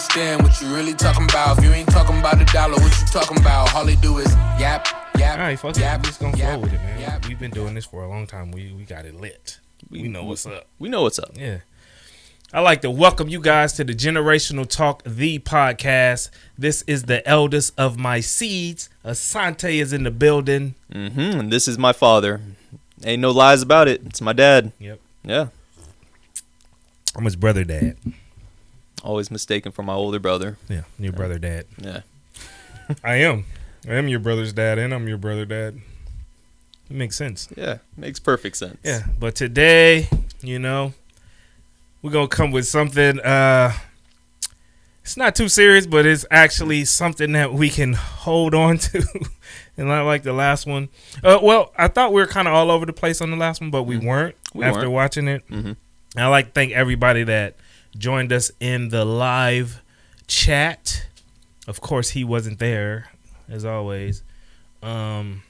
understand what you really talking about. If you ain't talking about a dollar, what you talking about? All they do is yap, yap. All right, fuck it. I'm just gonna flow with it, man. Yap. We've been doing this for a long time. We got it lit. We know what's up. We know what's up. Yeah. I'd like to welcome you guys to the Generational Talk, the podcast. This is the eldest of my seeds. Asante is in the building. And this is my father. Ain't no lies about it. It's my dad. Yep. Yeah. I'm his brother dad. Always mistaken for my older brother. Yeah, your brother dad. Yeah. I am your brother's dad, and I'm your brother dad. It makes sense. Yeah, makes perfect sense. Yeah, but today, we're going to come with something, it's not too serious, but it's actually something that we can hold on to, and not like the last one. Well, I thought we were kind of all over the place on the last one, but we weren't after watching it. Mm-hmm. And I'd like to thank everybody that joined us in the live chat. Of course, he wasn't there, as always. When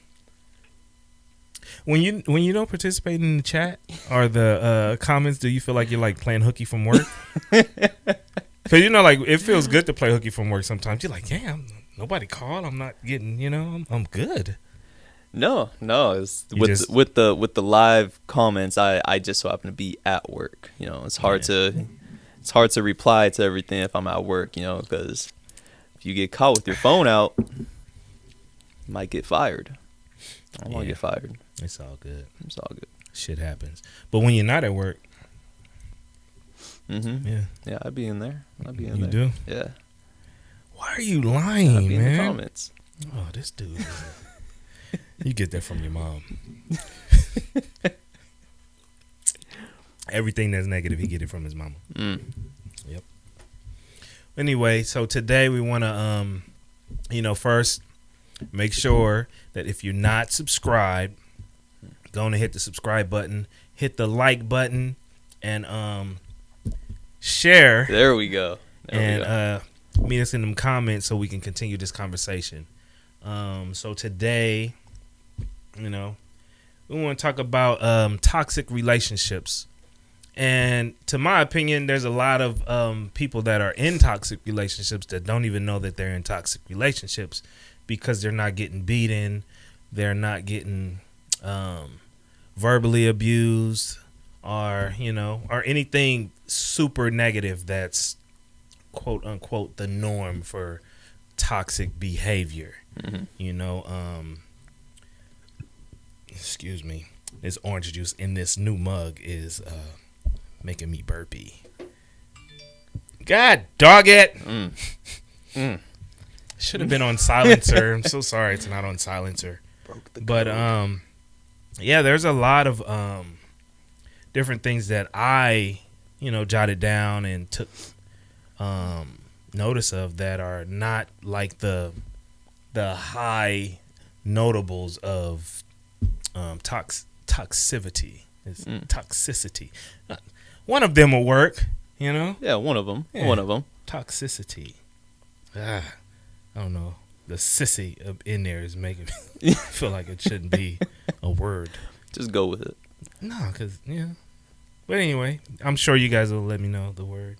you don't participate in the chat or the comments, do you feel like you're like playing hooky from work? Because it feels good to play hooky from work sometimes. You're like, damn, nobody called. I'm not getting, I'm good. No. It's with the live comments, I just so happen to be at work. It's hard to reply to everything if I'm at work. Because if you get caught with your phone out, you might get fired. I don't want to get fired. It's all good. It's all good. Shit happens. But when you're not at work, yeah, I'd be in there. You do? Yeah. Why are you lying, I'd be man? in the comments. Oh, this dude. You get that from your mom. Everything that's negative, he get it from his mama. Yep. Anyway, so today we want to, first make sure that if you're not subscribed, go on and hit the subscribe button, hit the like button, and share. There we go. Meet us in them comments so we can continue this conversation. So today, we want to talk about toxic relationships. And to my opinion, there's a lot of people that are in toxic relationships that don't even know that they're in toxic relationships because they're not getting beaten, they're not getting verbally abused, or anything super negative that's quote unquote the norm for toxic behavior. Excuse me, this orange juice in this new mug is making me burpy. God dog it. Should have been on silencer. I'm so sorry it's not on silencer. But there's a lot of different things that I jotted down and took notice of that are not like the high notables of toxicity. It's toxicity. One of them will work, Yeah, one of them. Yeah. One of them. Toxicity. I don't know. The sissy in there is making me feel like it shouldn't be a word. Just go with it. No, because, But anyway, I'm sure you guys will let me know the word.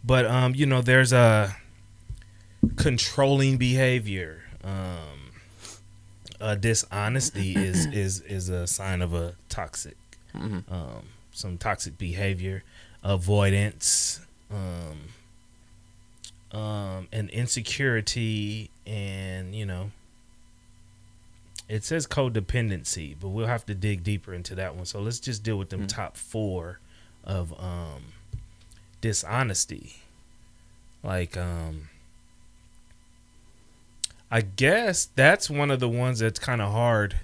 There's a controlling behavior. Dishonesty is a sign of a toxic, some toxic behavior. Avoidance, and insecurity, and it says codependency, but we'll have to dig deeper into that one. So let's just deal with them top four of dishonesty. Like I guess that's one of the ones that's kind of hard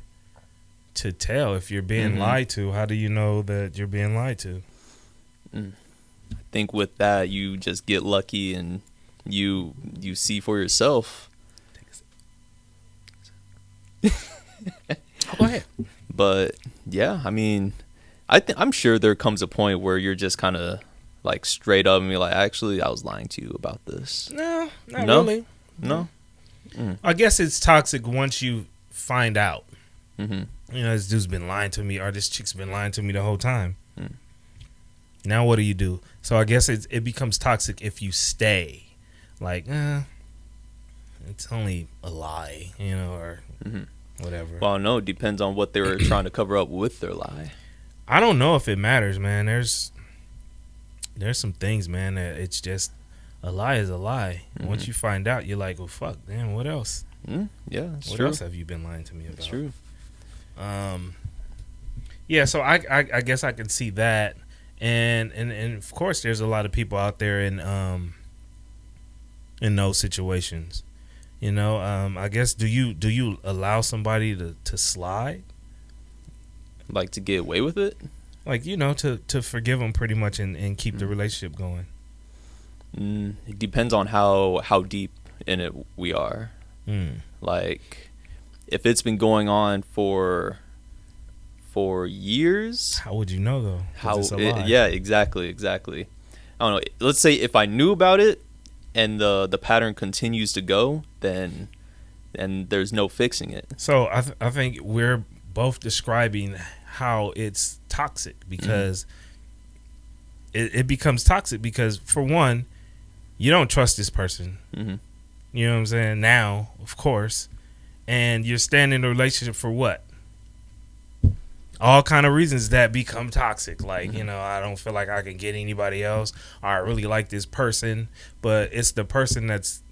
to tell if you're being lied to. How do you know that you're being lied to? I think with that, you just get lucky and you see for yourself. Go ahead. But yeah, I mean, I'm sure there comes a point where you're just kind of like straight up and be like, actually, I was lying to you about this. No, not really. No. I guess it's toxic once you find out. This dude's been lying to me, or this chick's been lying to me the whole time. Now what do? So I guess it becomes toxic if you stay. Like, it's only a lie, or whatever. Well, no, it depends on what they were trying to cover up with their lie. I don't know if it matters, man. There's some things, man, that it's just a lie is a lie. Once you find out, you're like, well, fuck, damn, what else? Yeah, that's what true. else have you been lying to me about? That's true. Yeah, so I guess I can see that, and of course, there's a lot of people out there in those situations. I guess do you allow somebody to slide? Like to get away with it? Like, to forgive them pretty much and keep the relationship going. It depends on how deep in it we are. Like, if it's been going on for years, how would you know though? Yeah, exactly. I don't know. Let's say if I knew about it and the pattern continues to go, then there's no fixing it. So I think we're both describing how it's toxic because it becomes toxic because, for one, you don't trust this person. You know what I'm saying? Now, of course. And you're staying in a relationship for what? All kind of reasons that become toxic. Like, I don't feel like I can get anybody else. Or I really like this person. But it's the person that's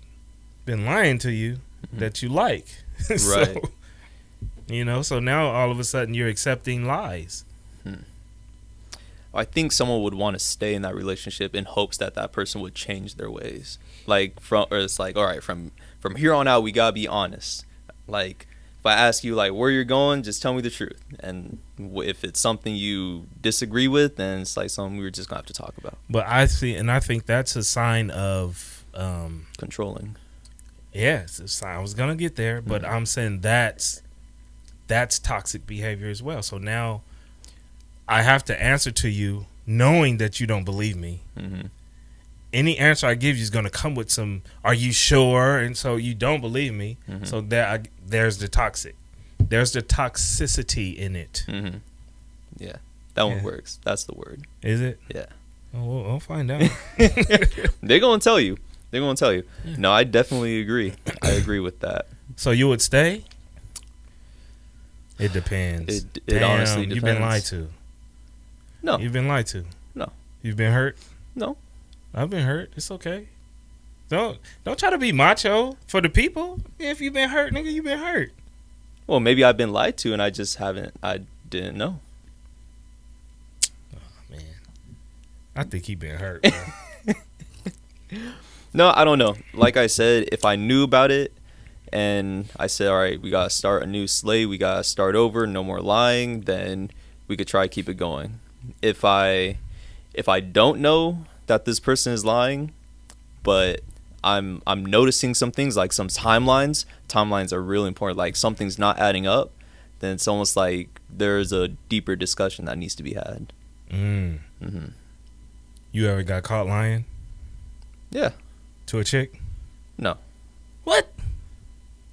been lying to you that you like. Right. So now all of a sudden you're accepting lies. I think someone would want to stay in that relationship in hopes that person would change their ways. Like, it's like, all right, from here on out, we gotta be honest. Like, if I ask you, like, where you're going, just tell me the truth. And if it's something you disagree with, then it's like something we're just gonna have to talk about. But I think that's a sign of controlling. Yeah, it's a sign. I was gonna get there, but I'm saying that's toxic behavior as well. So now I have to answer to you knowing that you don't believe me. Any answer I give you is going to come with some, are you sure? And so you don't believe me. So there's the toxic. There's the toxicity in it. Yeah, that one works. That's the word. Is it? Yeah. Oh, we'll find out. They're going to tell you. Yeah. No, I definitely agree. I agree with that. So you would stay? It depends. It honestly depends. You've been lied to. No. You've been lied to. No. You've been hurt? No. I've been hurt. It's okay. Don't try to be macho for the people. If you've been hurt, nigga, you've been hurt. Well, maybe I've been lied to and I didn't know. Oh, man. I think he been hurt, bro. No, I don't know. Like I said, if I knew about it and I said, all right, we got to start a new slate, we got to start over, no more lying, then we could try to keep it going. If I don't know that this person is lying, but I'm noticing some things, like some timelines. Timelines are really important. Like something's not adding up, then it's almost like there's a deeper discussion that needs to be had. You ever got caught lying? Yeah. To a chick? No. What?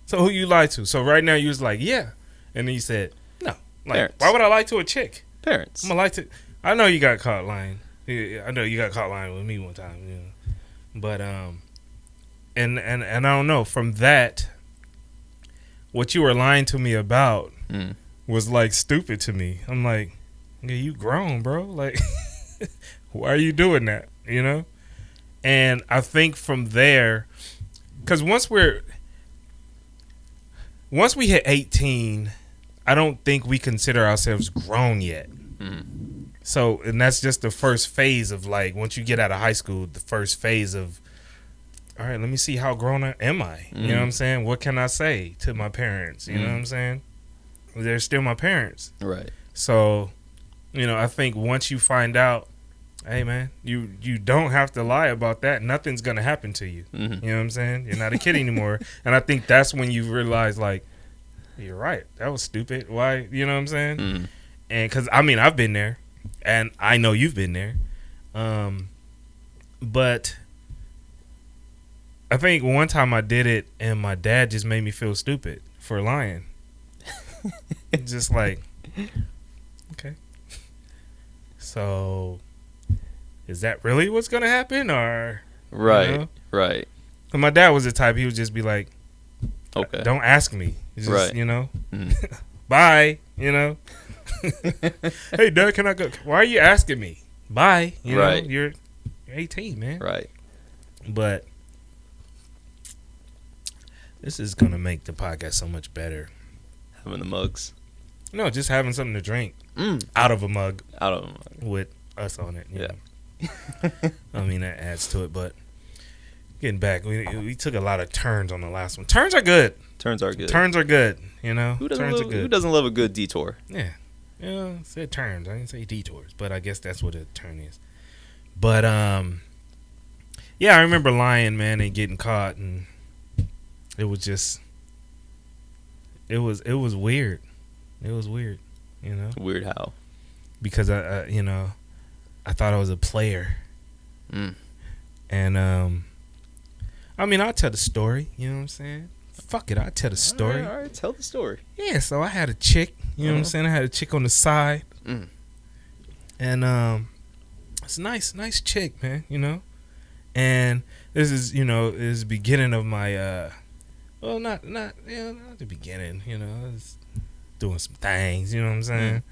So who you lied to? So right now you was like, yeah, and then you said no. Like, parents. Why would I lie to a chick? Parents. I'm gonna lie to. I know you got caught lying. I know you got caught lying with me one time. But and I don't know. From that, what you were lying to me about was like stupid to me. I'm like, yeah, you grown, bro. Like, why are you doing that? And I think from there, because once we hit 18, I don't think we consider ourselves grown yet. So, and that's just the first phase of, like, once you get out of high school, the first phase of, all right, let me see how grown am I? You know what I'm saying? What can I say to my parents? You know what I'm saying? They're still my parents. Right. So, I think once you find out, hey, man, you don't have to lie about that. Nothing's going to happen to you. You know what I'm saying? You're not a kid anymore. And I think that's when you realize, like, you're right. That was stupid. Why? You know what I'm saying? And because, I've been there. And I know you've been there. But I think one time I did it and my dad just made me feel stupid for lying. Just like, okay. So is that really what's gonna happen, or right, you know? right. And my dad was the type, he would just be like, Okay, don't ask me. It's just, right. You know, Mm-hmm. bye. You know, hey Dad, can I go? Why are you asking me? Bye. You know, Right. you're 18, man. Right. But this is gonna make the podcast so much better. Having the mugs. No, just having something to drink Mm. out of a mug Out of them. with us on it. You Yeah. know. I mean, that adds to it. But getting back, we took a lot of turns on the last one. Turns are good. Turns are good. Turns are good. You know, Who turns are good. doesn't love a good detour? Yeah. Yeah, I said turns. I didn't say detours, but I guess that's what a turn is. But yeah, I remember lying, man, and getting caught, and it was just, it was weird. It was weird, you know, Weird how. because I you know, I thought I was a player, Mm. and I mean, I'll tell the story. You know what I'm saying? Fuck it, I'll tell the story. All right, tell the story. Yeah, so I had a chick. You know what I'm saying? I had a chick on the side. Mm. And it's a nice chick, man, you know. And this is, you know, is the beginning of my well, not the beginning, you know. I was doing some things, you know what I'm saying?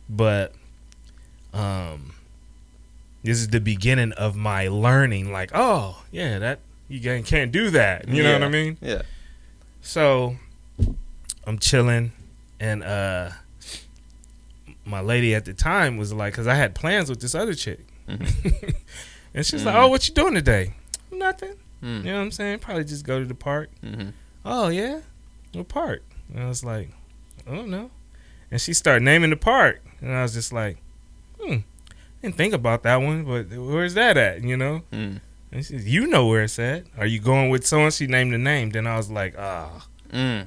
But this is the beginning of my learning, like, oh, yeah, that you can't do that. You know what I mean? Yeah. So I'm chilling, and my lady at the time was like, because I had plans with this other chick. Mm-hmm. And she's like, oh, what you doing today? Nothing. Mm. You know what I'm saying? Probably just go to the park. Mm-hmm. Oh, yeah? What park? And I was like, I don't know. And she started naming the park. And I was just like, didn't think about that one, but where's that at, you know? Mm. And she said, you know where it's at. Are you going with someone? She named the name. Then I was like, Mm.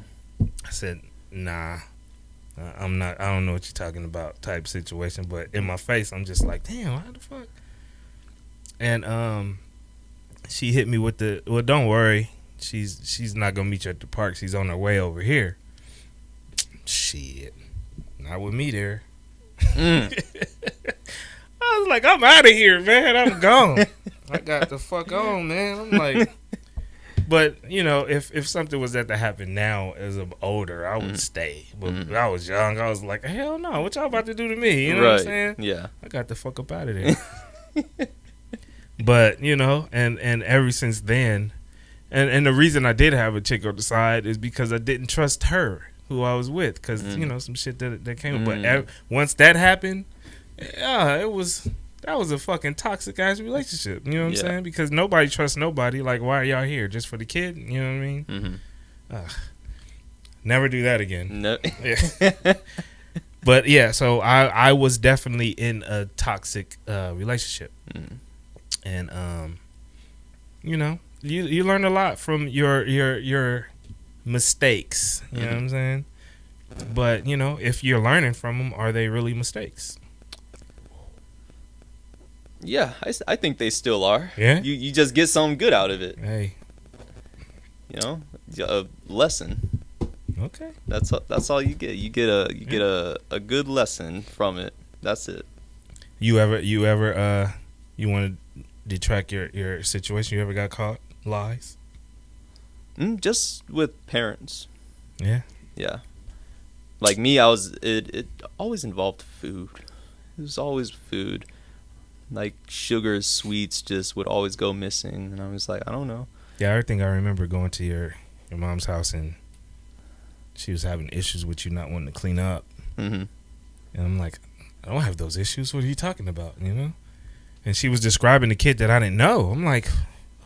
I said, nah. I'm not. I don't know what you're talking about, type situation. But in my face, I'm just like, damn, how the fuck? And she hit me with the, well, don't worry, she's not gonna meet you at the park. She's on her way over here. Shit, not with me there. Mm. I was like, I'm out of here, man. I'm gone. I got the fuck on, man. I'm like. But, you know, if something was that to happen now as I'm older, I would stay. But when I was young, I was like, hell no, what y'all about to do to me? You know what I'm saying? Yeah. I got the fuck up out of there. But, you know, and ever since then, and the reason I did have a chick on the side is because I didn't trust her, who I was with, because, you know, some shit that came up. But once that happened, yeah, that was a fucking toxic ass relationship. You know what I'm saying? Because nobody trusts nobody. Like, why are y'all here? Just for the kid? You know what I mean? Mm-hmm. Never do that again. No. Yeah. But yeah, so I was definitely in a toxic relationship, and you know, you learn a lot from your mistakes. You know what I'm saying? But you know, if you're learning from them, are they really mistakes? Yeah, I think they still are. Yeah? You just get something good out of it. Hey, You know, a lesson. okay. That's all you get. You get a good lesson from it. That's it. You ever you want to detract your situation? You ever got caught lies? Just with parents. Yeah. Yeah. Like me, it always involved food. It was always food. Like sugar, sweets just would always go missing, and I was like, I don't know. Yeah, I think I remember going to your mom's house, and she was having issues with you not wanting to clean up. Mm-hmm. And I'm like, I don't have those issues. What are you talking about? You know? And she was describing the kid that I didn't know. I'm like,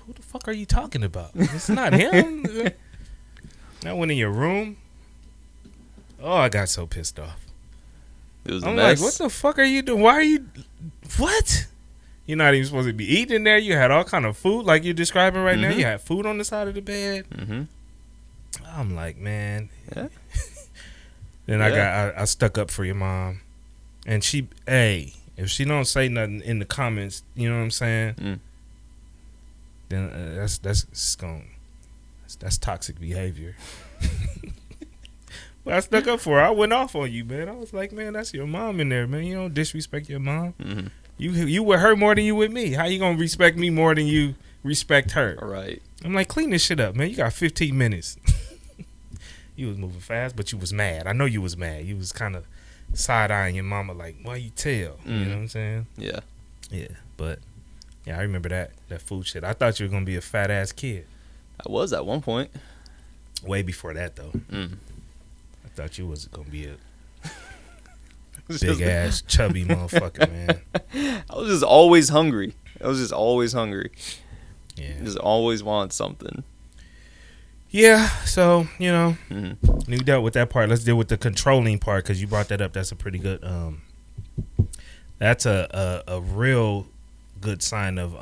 who the fuck are you talking about? It's not him. I went in your room. Oh, I got so pissed off. It was a I'm mess. like, what the fuck are you doing? Why are you... What? You're not even supposed to be eating in there. You had all kind of food like you're describing right now. You had food on the side of the bed. Mm-hmm. I'm like, man. Yeah. Then I stuck up for your mom. And if she don't say nothing in the comments, you know what I'm saying? Then that's toxic behavior. Well, I stuck up for her. I went off on you, man. I was like, man, that's your mom in there, man. You don't disrespect your mom. You with her more than you with me. How you gonna respect me more than you respect her? Right. I'm like, clean this shit up, man. You got 15 minutes. You was moving fast, but you was mad. I know you was mad. You was kind of side-eyeing your mama like, why you tell? You know what I'm saying? Yeah. Yeah, but yeah, I remember that food shit. I thought you were gonna be a fat ass kid. I was at one point. Way before that though. I thought you was gonna be a big ass chubby motherfucker, man. I was just always hungry. Yeah. Just always want something. Yeah, so we dealt with that part. Let's deal with the controlling part because you brought that up. That's a pretty good. That's a real good sign of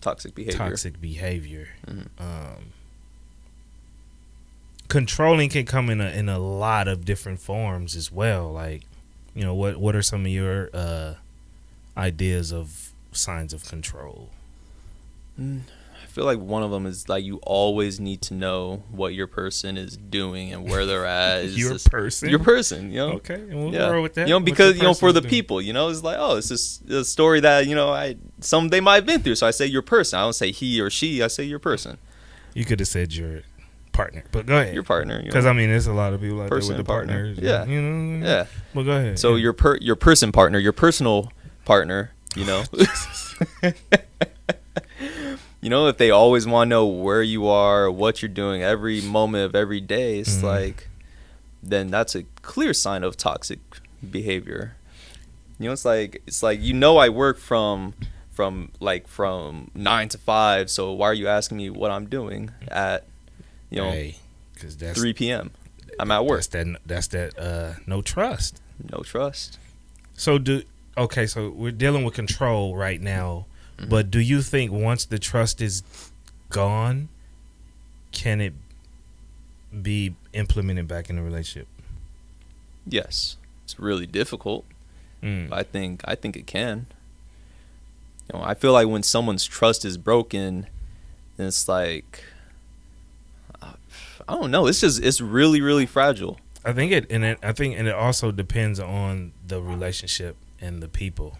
toxic behavior. Controlling can come in a lot of different forms as well. Like, what are some of your ideas of signs of control? I feel like one of them is like you always need to know what your person is doing and where they're at. Your person, Okay, and we'll roll with that. Because for the people, it's like, oh, it's just a story that they might have been through. So I say your person. I don't say he or she. I say your person. You could have said your partner, but go ahead. Your partner, because there's a lot of people out there with the partners. Yeah, yeah. Well, go ahead. So your person partner, your personal partner. If they always want to know where you are, what you're doing every moment of every day, it's like, then that's a clear sign of toxic behavior. It's like I work from 9 to 5, so why are you asking me what I'm doing at 3 p.m. I'm at work. That's that no trust. No trust. So so we're dealing with control right now. But do you think once the trust is gone, can it be implemented back in the relationship? Yes, it's really difficult. I think it can. I feel like when someone's trust is broken, then it's like, I don't know. It's really, really fragile. I think it also depends on the relationship and the people.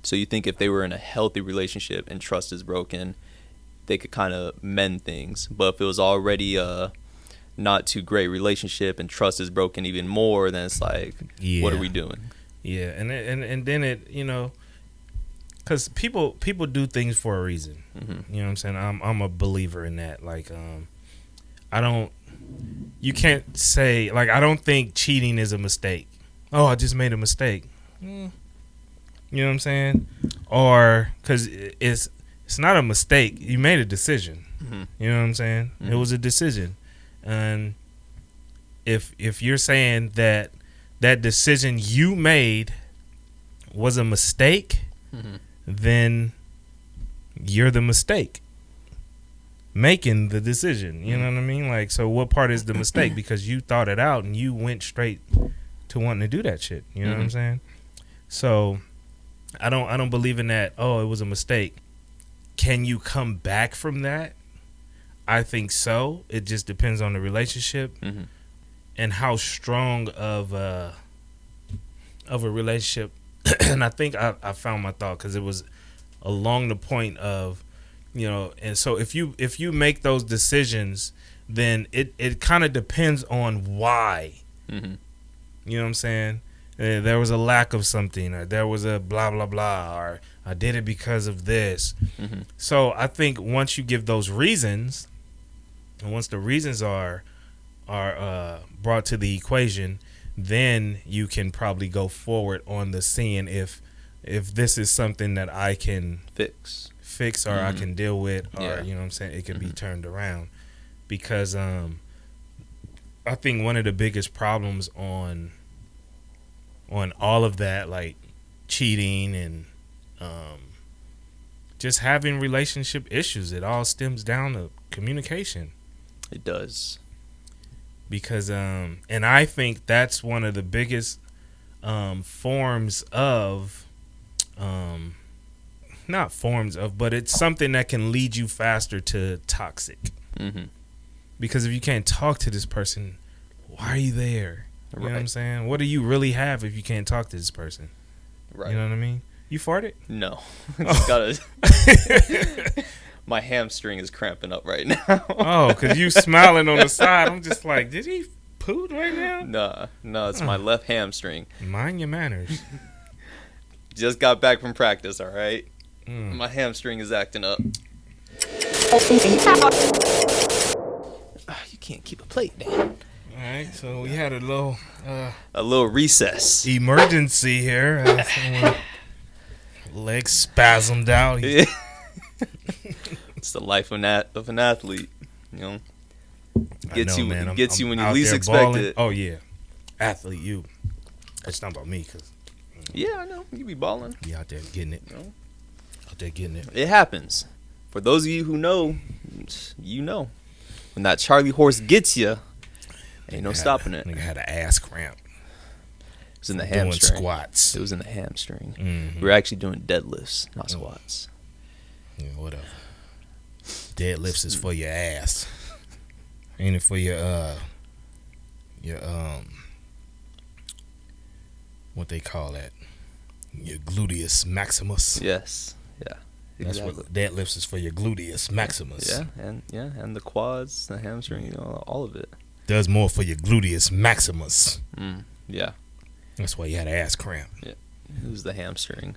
So you think if they were in a healthy relationship and trust is broken, they could kind of mend things. But if it was already a not too great relationship and trust is broken even more, then it's like, what are we doing? Yeah, and then it because people do things for a reason. You know what I'm saying? I'm a believer in that. Like, you can't say, like, I don't think cheating is a mistake. Oh, I just made a mistake. You know what I'm saying? Or because it's not a mistake. You made a decision. You know what I'm saying? It was a decision. And if you're saying that decision you made was a mistake, then you're the mistake making the decision. You know what I mean? Like, so what part is the mistake? Because you thought it out and you went straight to wanting to do that shit. You know what I'm saying? So I don't believe in that. Oh, it was a mistake. Can you come back from that? I think so. It just depends on the relationship and how strong of a relationship. And I think I found my thought because it was along the point of, and so if you make those decisions, then it kind of depends on why. You know what I'm saying? There was a lack of something, or there was a blah blah blah, or I did it because of this. So I think once you give those reasons, and once the reasons are brought to the equation, then you can probably go forward on the seeing if this is something that I can fix or I can deal with, or you know what I'm saying, it can be turned around. Because I think one of the biggest problems on all of that, like cheating and just having relationship issues, it all stems down to communication. It does. Because and I think that's one of the biggest forms of not forms of, but it's something that can lead you faster to toxic. Because if you can't talk to this person, why are you there? You know what I'm saying? What do you really have if you can't talk to this person? Right. You know what I mean? You farted? No. Just gotta. My hamstring is cramping up right now. Oh, because you smiling on the side. I'm just like, did he poop right now? No, it's my left hamstring. Mind your manners. Just got back from practice, all right? My hamstring is acting up. You can't keep a plate down. All right, so we had a little recess. Emergency here. Leg spasmed out. It's the life of an athlete, you know. Gets you when you out least there expect balling. it. Oh yeah, athlete, you. It's not about me, cause yeah, I know you be balling. You out there getting it. You know? Out there getting it. It happens. For those of you who know, you know. When that Charlie horse gets you, ain't no stopping it. Nigga had an ass cramp. It was in the hamstring. Doing squats. It was in the hamstring. Mm-hmm. We were actually doing deadlifts, not squats. Yeah, whatever. Deadlifts is for your ass. Ain't it for your what they call that? Your gluteus maximus. Yes. Yeah. That's exactly. what deadlifts is for, your gluteus maximus. And the quads, the hamstring, you know, all of it. Does more for your gluteus maximus. Yeah. That's why you had an ass cramp. Yeah. It was the hamstring.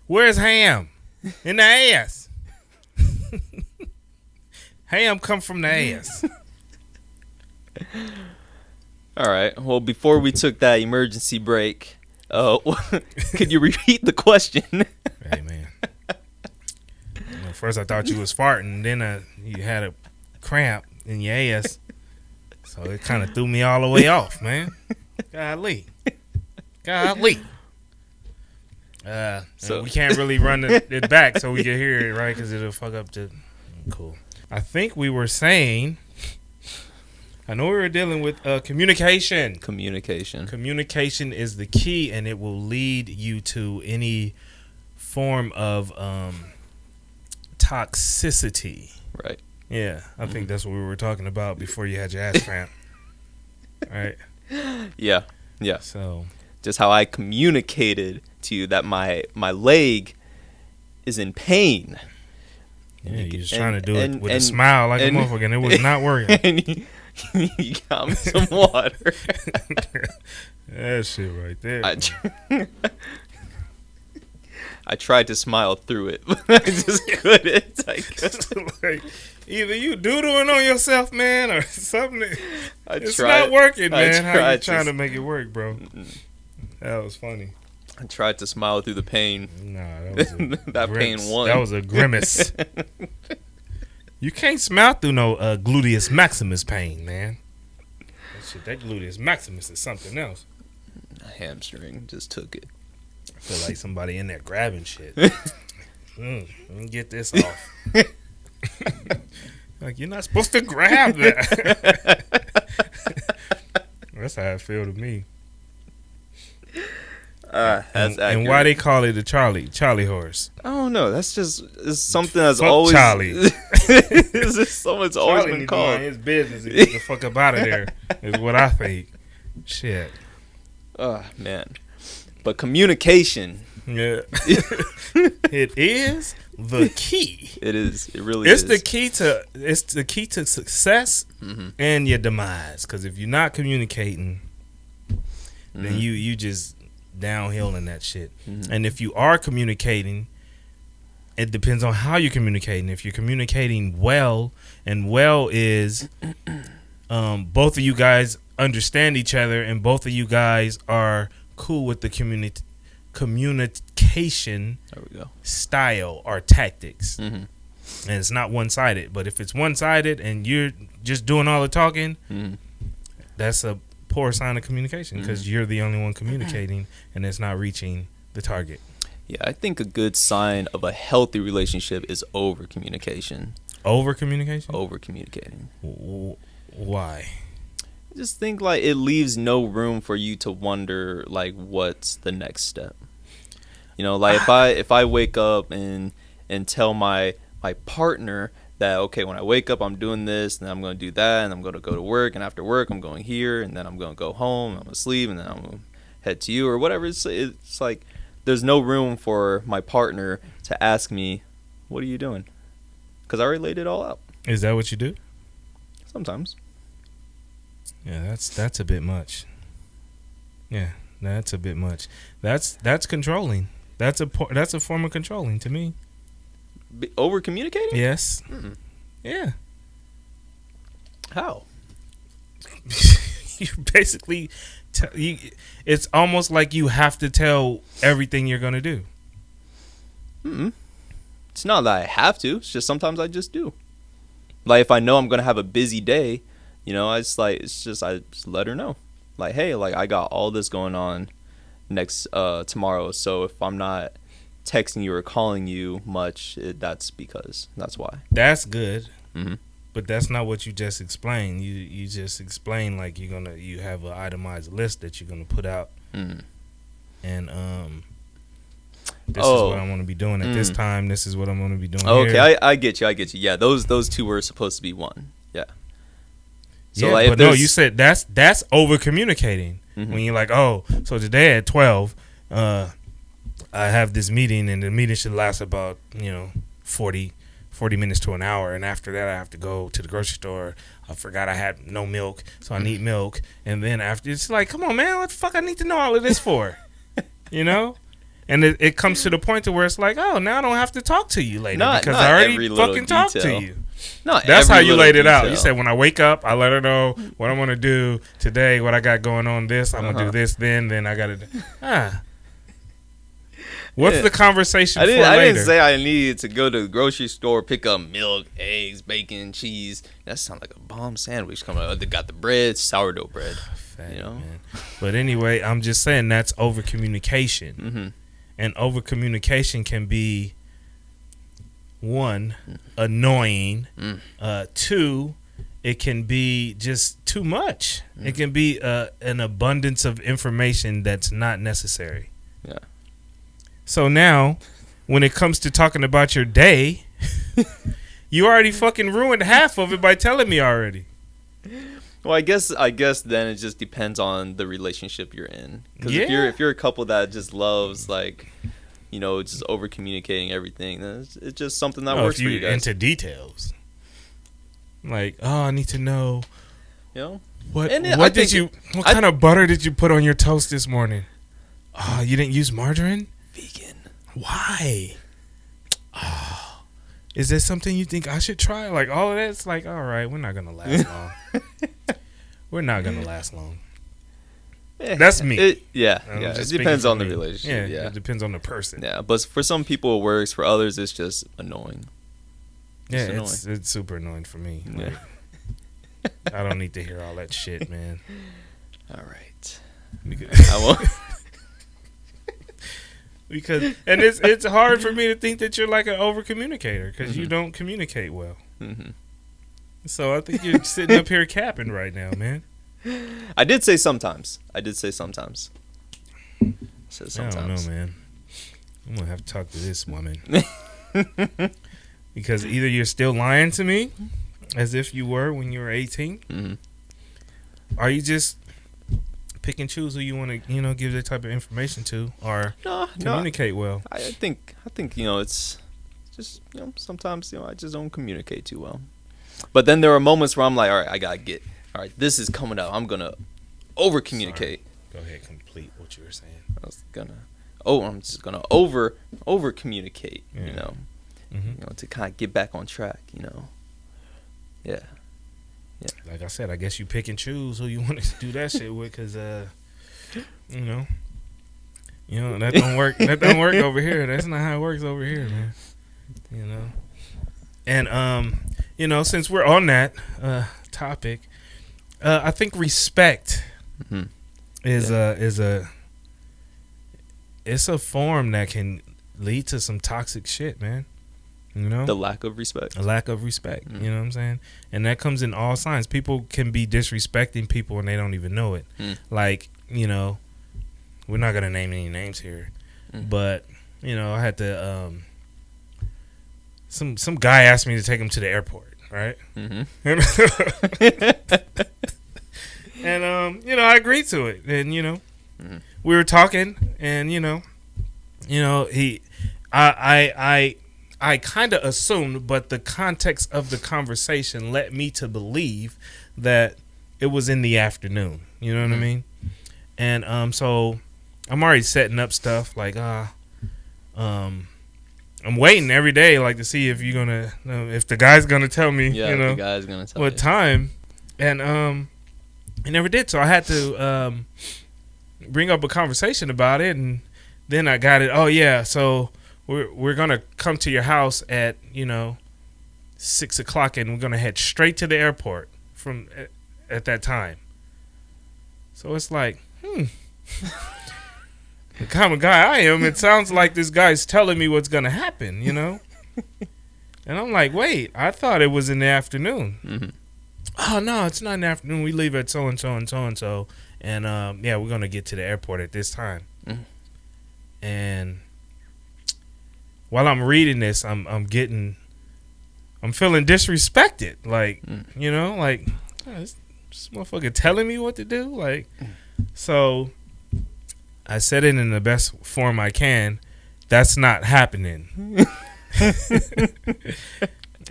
Where's ham? In the ass. Ham come from the ass. All right. Well, before we took that emergency break, could you repeat the question? Hey, man. First I thought you was farting, then you had a cramp in your ass, so it kind of threw me all the way off, man. Golly. So we can't really run it back so we can hear it, right? Because it'll fuck up the... Cool. I think we were saying... I know we were dealing with communication. Communication is the key, and it will lead you to any form of toxicity. Right. Yeah, I think that's what we were talking about before you had your ass cramp. Right? Yeah. So, just how I communicated to you that my leg is in pain. Yeah, you was trying to do it with a smile like a motherfucker, and it was not working. And you got me some water. That shit right there. I tried to smile through it, but I just couldn't. Like, either you doodling on yourself, man, or something. It's tried, not working, man. How you trying to to make it work, bro? That was funny. I tried to smile through the pain. Nah, that was a that grimace. pain won. That was a grimace. You can't smile through no gluteus maximus pain, man. That gluteus maximus is something else. A hamstring just took it. I feel like somebody in there grabbing shit. Let me get this off. Like, you're not supposed to grab that. That's how it feel to me. That's accurate. And why they call it the Charlie horse? I don't know. That's just something that's fuck always Charlie. It's just someone's always Charlie been called. His business and get the fuck up out of there is what I think. Shit. Oh man. But communication. Yeah. It is the key. It is. It really is. It's the key to success and your demise. Because if you're not communicating, then you just downhill in that shit. And if you are communicating, it depends on how you're communicating. If you're communicating well, and well is both of you guys understand each other, and both of you guys are cool with the communication style or tactics. And it's not one-sided. But if it's one-sided and you're just doing all the talking, that's a poor sign of communication, because you're the only one communicating and it's not reaching the target. Yeah, I think a good sign of a healthy relationship is over communication. Over communication? Over communicating. Why? Just think like it leaves no room for you to wonder like what's the next step. You know, like if I wake up and tell my partner that, okay, when I wake up I'm doing this, and then I'm going to do that, and I'm going to go to work, and after work I'm going here, and then I'm going to go home, I'm going to sleep, and then I'm going to head to you or whatever. It's like there's no room for my partner to ask me, "What are you doing?" Because I already laid it all out. Is that what you do? Sometimes. Yeah, that's a bit much. Yeah, that's a bit much. That's controlling. That's a form of controlling to me. Over communicating? Yes. Mm-mm. Yeah. How? You basically, it's almost like you have to tell everything you're gonna do. Mm-mm. It's not that I have to. It's just sometimes I just do. Like if I know I'm gonna have a busy day, I just I just let her know. Like, hey, like I got all this going on next tomorrow. So if I'm not texting you or calling you much, that's why. That's good. Mm-hmm. But that's not what you just explained. You just explained like you have an itemized list that you're gonna put out, and this is what I want to be doing at this time. This is what I'm gonna be doing. Oh, here. okay, I get you. Yeah, those two were supposed to be one. Yeah. So like, but no, you said that's over communicating when you're like, oh, so today at 12, I have this meeting and the meeting should last about 40 minutes to an hour, and after that I have to go to the grocery store. I forgot I had no milk, so I need milk, and then after it's like, come on, man, what the fuck I need to know all of this for, And it comes to the point to where it's like, oh, now I don't have to talk to you later because I already fucking talked to you. That's how you laid it out. You said when I wake up, I let her know what I'm gonna do today, what I got going on. I'm gonna do this. Then I gotta. What's the conversation for later? I didn't say I needed to go to the grocery store, pick up milk, eggs, bacon, cheese. That sounds like a bomb sandwich coming out. They got the bread, sourdough bread. Man. But anyway, I'm just saying that's over communication, and over communication can be 1, annoying. 2, it can be just too much. It can be an abundance of information that's not necessary. Yeah. So now, when it comes to talking about your day, you already fucking ruined half of it by telling me already. Well, I guess then it just depends on the relationship you're in. Because if you're a couple that just loves just over communicating everything, then it's just something that works for you guys. Into details, like, oh, I need to know. What kind of butter did you put on your toast this morning? Oh, you didn't use margarine? Vegan. Why? Oh, is there something you think I should try? Like all of that, it's like, all right, we're not gonna last long. We're not gonna last long. That's me. It depends on the relationship. Yeah, it depends on the person. Yeah, but for some people it works. For others, it's just annoying. It's super annoying for me. Yeah. Like, I don't need to hear all that shit, man. All right. I won't. Because it's hard for me to think that you're like an over communicator because you don't communicate well. So I think you're sitting up here capping right now, man. I did say sometimes. I said sometimes. I don't know, man. I'm gonna have to talk to this woman because either you're still lying to me as if you were when you were 18, or you just pick and choose who you want to, give that type of information to, or communicate well. I think it's just sometimes I just don't communicate too well. But then there are moments where I'm like, all right, this is coming up. I'm gonna over communicate. Go ahead, complete what you were saying. I'm just gonna over communicate. Yeah. To kind of get back on track. Yeah. Like I said, I guess you pick and choose who you want to do that shit with, because that don't work. That don't work over here. That's not how it works over here, man. And since we're on that topic, I think respect is it's a form that can lead to some toxic shit, man. The lack of respect. A lack of respect. You know what I'm saying? And that comes in all signs. People can be disrespecting people and they don't even know it. Like, we're not going to name any names here. But, I had to, some guy asked me to take him to the airport, right? And, I agreed to it. And, we were talking and, you know, I kind of assumed, but the context of the conversation led me to believe that it was in the afternoon. You know what I mean? And so I'm already setting up stuff like I'm waiting every day like to see if you're gonna if the guy's gonna tell me the guy's gonna tell what time, and he never did. So I had to bring up a conversation about it, and then I got it. Oh yeah, so we're gonna come to your house at 6 o'clock, and we're gonna head straight to the airport from at that time. So it's like, the kind of guy I am, it sounds like this guy's telling me what's gonna happen, And I'm like, wait, I thought it was in the afternoon. Mm-hmm. Oh no, it's not in the afternoon. We leave at so and so and so and so, and yeah, we're gonna get to the airport at this time. Mm-hmm. And while I'm reading this, I'm feeling disrespected. Like, like, this motherfucker telling me what to do. Like, so I said it in the best form I can. That's not happening.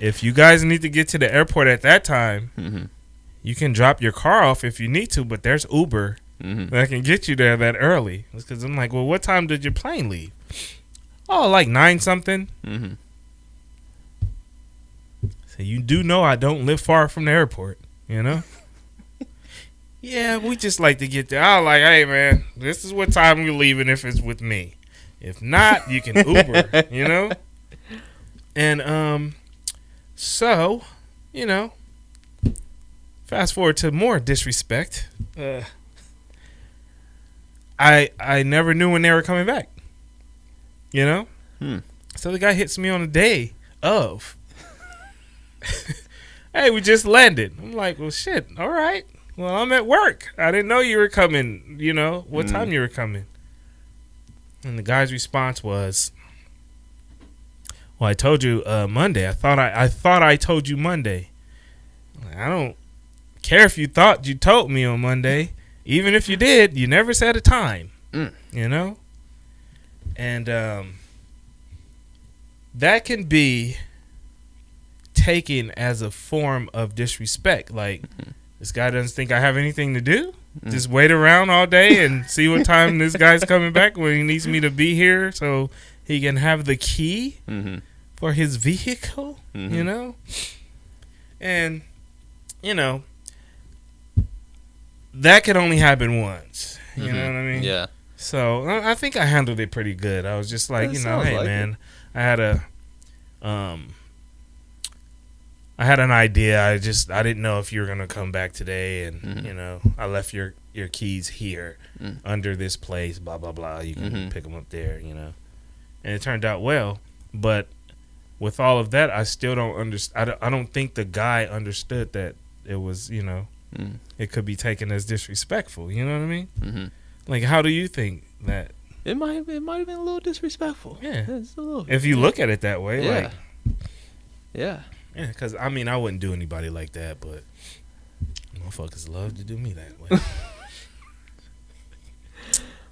If you guys need to get to the airport at that time, you can drop your car off if you need to, but there's Uber that can get you there that early. Because I'm like, well, what time did your plane leave? Oh, like 9 something. So you do know I don't live far from the airport, Yeah, we just like to get there. I was like, hey man, this is what time we're leaving if it's with me. If not, you can Uber, And so, fast forward to more disrespect. I never knew when they were coming back. So the guy hits me on the day of. Hey, we just landed. I'm like, well, shit. All right. Well, I'm at work. I didn't know you were coming. What time you were coming. And the guy's response was, well, I told you Monday. I thought I told you Monday. I don't care if you thought you told me on Monday. Even if you did, you never said a time. And that can be taken as a form of disrespect. Like, this guy doesn't think I have anything to do. Just wait around all day and see what time this guy's coming back when he needs me to be here so he can have the key for his vehicle, And, that can only happen once. You know what I mean? Yeah. So I think I handled it pretty good. I was just like, hey man, I had an idea. I didn't know if you were gonna come back today, and I left your keys here under this place. Blah blah blah. You can pick them up there. And it turned out well. But with all of that, I still don't understand. I don't think the guy understood that it was it could be taken as disrespectful. You know what I mean? Like, how do you think that? It might have been a little disrespectful. Yeah, it's a little. If you look at it that way, yeah. like, yeah. Yeah, because, I wouldn't do anybody like that, but motherfuckers love to do me that way.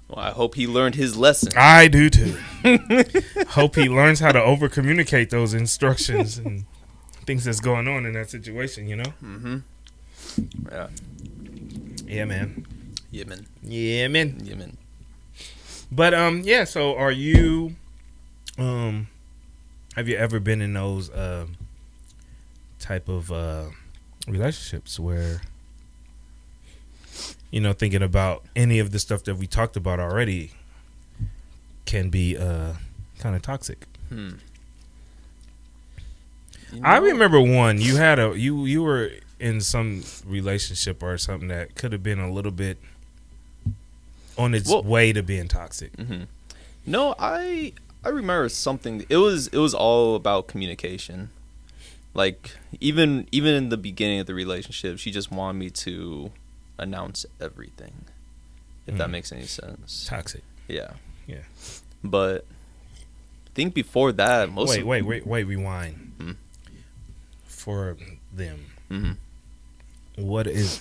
Well, I hope he learned his lesson. I do, too. Hope he learns how to over-communicate those instructions and things that's going on in that situation, Yeah. Yeah, man. Yemen. Yeah, man. But, yeah, so are you, have you ever been in those, type of relationships where thinking about any of the stuff that we talked about already can be kind of toxic? I remember one you had you were in some relationship or something that could have been a little bit on its way to being toxic. No, I remember something. It was all about communication. Like, even in the beginning of the relationship, she just wanted me to announce everything, if that makes any sense. Toxic. Yeah. Yeah. But I think before that, wait, rewind. For them. What is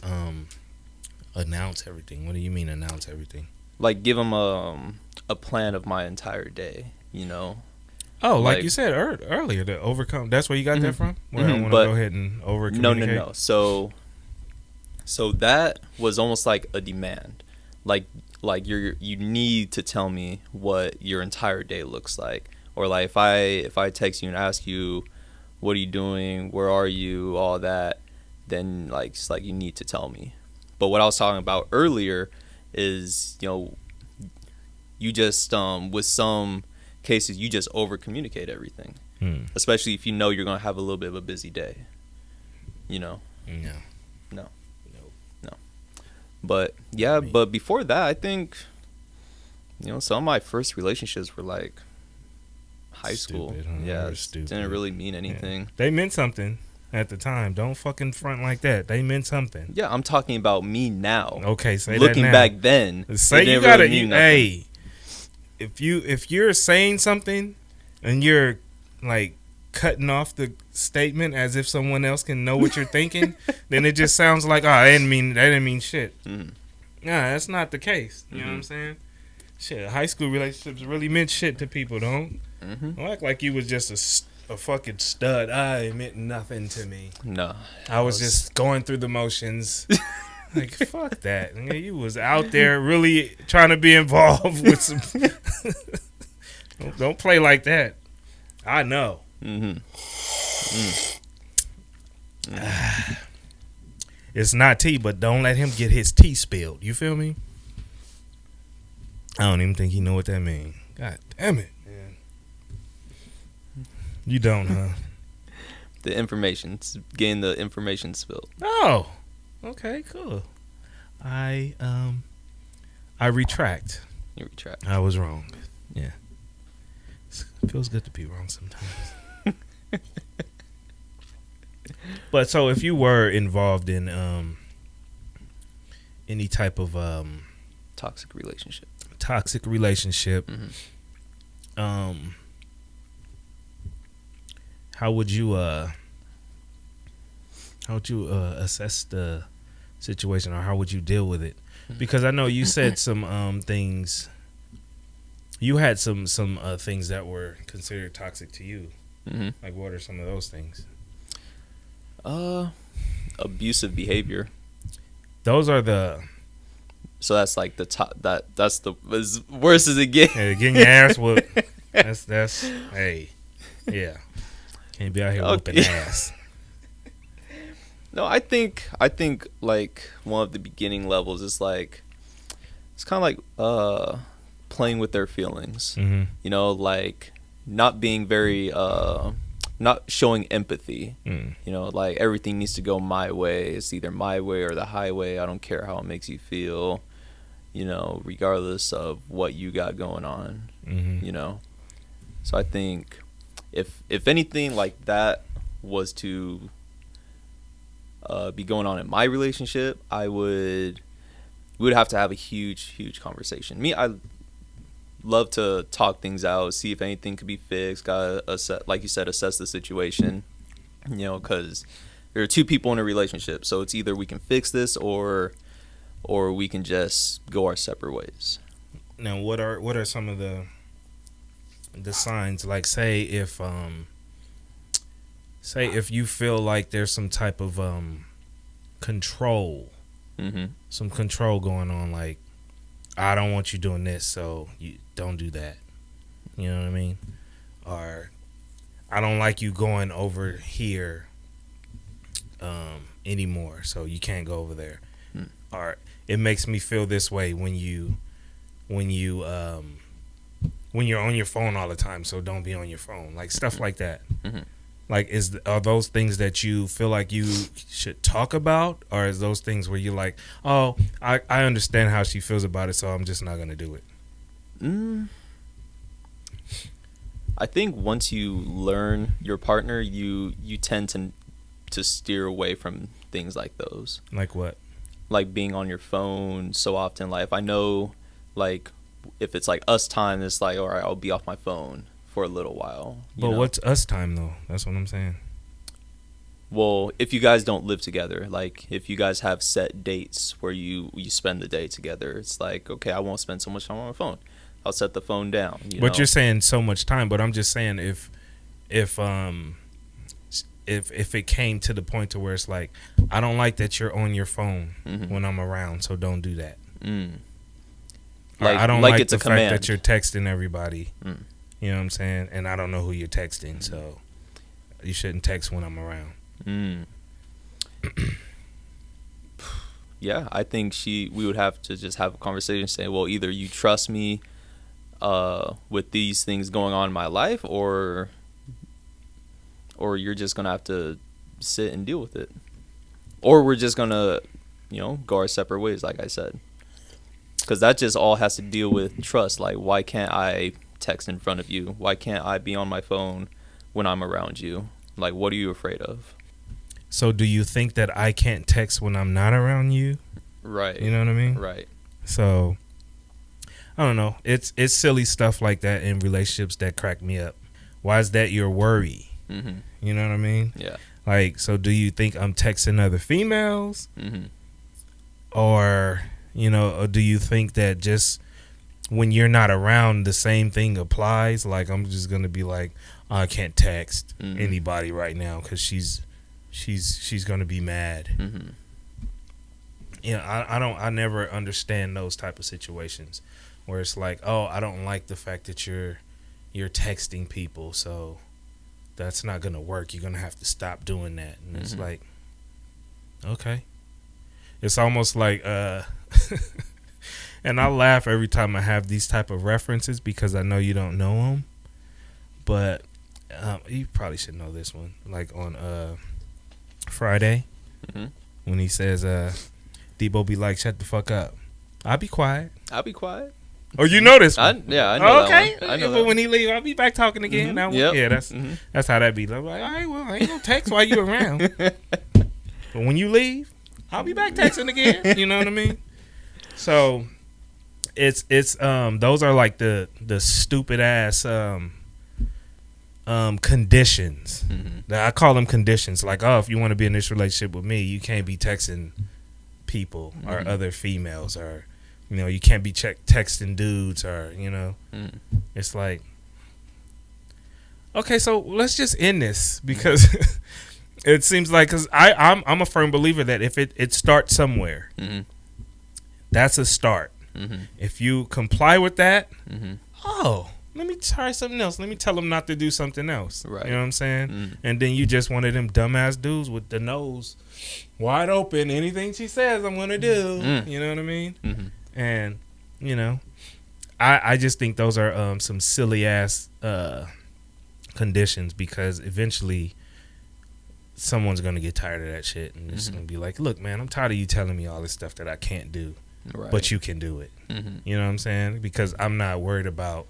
announce everything? What do you mean announce everything? like give them a plan of my entire day, you know. Oh, like you said earlier, to overcome. That's where you got that from. Where I want to go ahead and over communicate. No. So that was almost like a demand, like you need to tell me what your entire day looks like, or like if I text you and ask you, what are you doing, where are you, all that, then like it's like you need to tell me. But what I was talking about earlier is, you know, you just with some cases you just over communicate everything, especially if you know you're gonna have a little bit of a busy day, you know. No. But yeah, but before that, I think, you know, some of my first relationships were like high school. Huh? Yeah, didn't really mean anything. Yeah. They meant something at the time. Don't fucking front like that. They meant something. Yeah, I'm talking about me now. Okay, say looking that now. back then. Say you gotta. Hey, if you're saying something and you're like cutting off the statement as if someone else can know what you're thinking, then it just sounds like, I didn't mean shit. Nah, that's not the case. You know what I'm saying? Shit, high school relationships really meant shit to people, don't act like you was just a fucking stud. I meant nothing to me. No, I was just going through the motions. Like, fuck that. You was out there really trying to be involved with some. Don't play like that. I know. It's not tea, but don't let him get his tea spilled. You feel me? I don't even think he know what that means. God damn it, man. You don't, huh? The information, getting the information spilled. Oh, okay, cool. I retract. You retract. I was wrong. Yeah. It feels good to be wrong sometimes. But so if you were involved in any type of toxic relationship, how would you assess the situation, or how would you deal with it? Because I know you said some things. You had some things that were considered toxic to you. Like, what are some of those things? Abusive behavior. Those are the. So that's like the top. That's the as worse as it gets. Yeah, getting your ass whooped. That's hey, yeah. Can't be out here whooping ass. No, I think like one of the beginning levels is like, it's kind of like playing with their feelings. You know, like not being very not showing empathy. You know, like everything needs to go my way. It's either my way or the highway. I don't care how it makes you feel, you know, regardless of what you got going on. You know, so I think if anything like that was to be going on in my relationship, we would have to have a huge conversation. I love to talk things out, see if anything could be fixed. Gotta like you said, assess the situation. You know, because there are two people in a relationship, so it's either we can fix this or we can just go our separate ways. Now, what are some of the signs? Like, say if you feel like there's some type of control, some control going on, like, I don't want you doing this, so you don't do that. You know what I mean? Or I don't like you going over here anymore, so you can't go over there. Or it makes me feel this way when you're on your phone all the time, so don't be on your phone. Like, stuff like that. Like, are those things that you feel like you should talk about, or is those things where you're like, oh, I understand how she feels about it, so I'm just not gonna do it? I think once you learn your partner, you tend to steer away from things like those. Like what? Like being on your phone so often. Like, if I know, like, if it's like us time, it's like, all right, I'll be off my phone for a little while. But what's us time though? That's what I'm saying. Well, if you guys don't live together, like if you guys have set dates where you spend the day together, it's like, okay, I won't spend so much time on my phone. I'll set the phone down. But you're saying so much time. But I'm just saying if it came to the point to where it's like, I don't like that you're on your phone when I'm around, so don't do that. Like, I don't like it's the a fact command that you're texting everybody. You know what I'm saying? And I don't know who you're texting, so you shouldn't text when I'm around. Yeah, I think we would have to just have a conversation saying, well, either you trust me with these things going on in my life, or you're just gonna have to sit and deal with it, or we're just gonna go our separate ways, like I said, because that just all has to deal with trust. Like, why can't I text in front of you? Why can't I be on my phone when I'm around you? Like, what are you afraid of? So do you think that I can't text when I'm not around you? Right. You know what I mean? Right. So I don't know. It's silly stuff like that in relationships that crack me up. Why is that your worry? You know what I mean? Yeah. Like, so do you think I'm texting other females? Or, or do you think that just when you're not around, the same thing applies? Like, I'm just going to be like, oh, I can't text anybody right now because she's going to be mad. I never understand those type of situations where it's like, oh, I don't like the fact that you're texting people, so that's not gonna work. You're gonna have to stop doing that. And it's like, okay. It's almost like and I laugh every time I have these type of references because I know you don't know them, but you probably should know this one. Like on Friday when he says Debo be like, shut the fuck up. I'll be quiet. Oh, you know this one? I know okay. that one. I know but that when he leave, I'll be back talking again. Yep. Yeah, that's how that be. I'm like, all right, well, I ain't gonna text while you around. But when you leave, I'll be back texting again. You know what I mean? So it's those are like the stupid ass conditions. I call them conditions. Like, oh, if you want to be in this relationship with me, you can't be texting people or other females, or you can't be texting dudes, or it's like, okay, so let's just end this, because it seems like, because I'm a firm believer that if it starts somewhere, that's a start. If you comply with that, oh, let me try something else. Let me tell them not to do something else. Right. You know what I'm saying? And then you just one of them dumbass dudes with the nose wide open. Anything she says, I'm gonna do. You know what I mean? And I just think those are some silly ass conditions, because eventually someone's gonna get tired of that shit, and it's gonna be like, look, man, I'm tired of you telling me all this stuff that I can't do, but you can do it. You know what I'm saying? Because I'm not worried about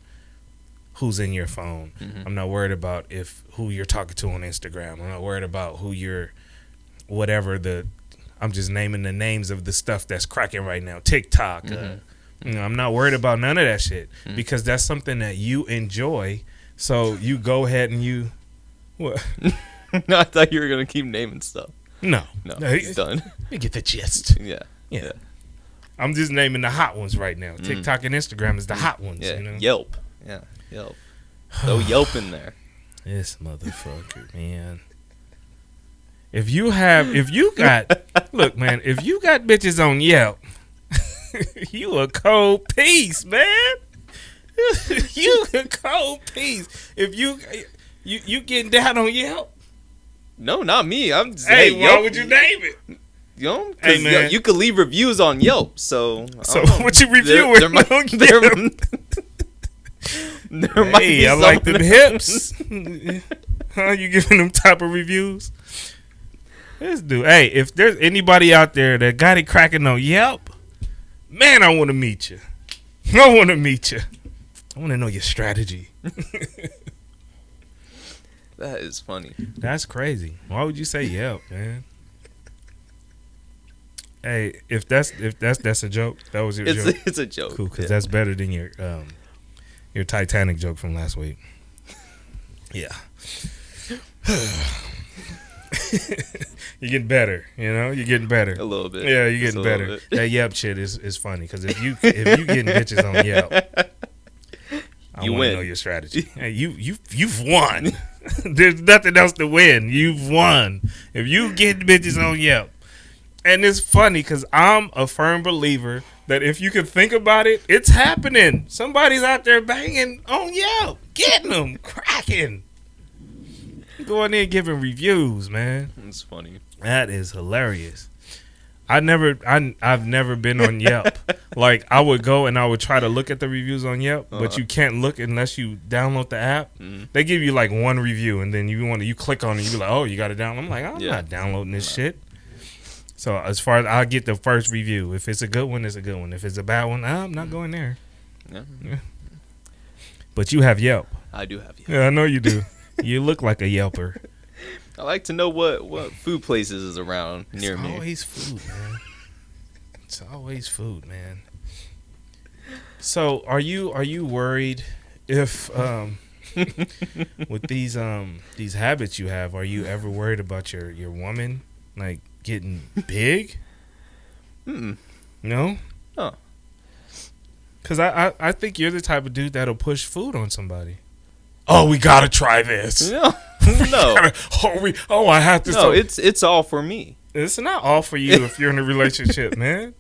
who's in your phone. I'm not worried about who you're talking to on Instagram. I'm not worried about who you're whatever I'm just naming the names of the stuff that's cracking right now. TikTok. I'm not worried about none of that shit, because that's something that you enjoy. So you go ahead and what? No, I thought you were gonna keep naming stuff. No, It's done. You get the gist. Yeah. I'm just naming the hot ones right now. TikTok and Instagram is the hot ones. Yeah. You know? Yelp. Yeah. Yelp. Throw Yelp in there. This motherfucker, man. If you got look, man, if you got bitches on Yelp, you a cold piece, man. You a cold piece. If you getting down on Yelp? No, not me. I'm just why Yelp, would you name it? Hey, man. You could leave reviews on Yelp. So what you reviewing? There might be I like them hips. Huh? You giving them type of reviews? This dude. Hey, if there's anybody out there that got it cracking on Yelp, man, I want to meet you. I want to meet you. I want to know your strategy. That is funny. That's crazy. Why would you say Yelp, man? Hey, if that's a joke, that was your joke. It's a joke. Cool, because that's better than your Titanic joke from last week. Yeah. You're getting better, You're getting better. A little bit. Yeah, you're getting better. That Yelp shit is funny because if you getting bitches on Yelp, I want to know your strategy. Hey, you've won. There's nothing else to win. You've won if you get bitches on Yelp. And it's funny because I'm a firm believer that if you can think about it, it's happening. Somebody's out there banging on Yelp, getting them, cracking. Going in giving reviews, man. It's funny. That is hilarious. I've never been on Yelp. Like I would go and I would try to look at the reviews on Yelp, but you can't look unless you download the app. Mm-hmm. They give you like one review, and then you click on it. You be like, oh, you got to download. I'm like, I'm not downloading this shit. So as far as I'll get the first review. If it's a good one, it's a good one. If it's a bad one, I'm not going there. Yeah. But you have Yelp. I do have Yelp. Yeah, I know you do. You look like a Yelper. I like to know what food places is around near me. It's always food, man. It's always food, man. So are you worried if with these habits you have, are you ever worried about your woman like getting big? No? Oh. Because I think you're the type of dude that'll push food on somebody. Oh, we gotta try this. No. I have to. No, it's all for me. It's not all for you if you're in a relationship, man.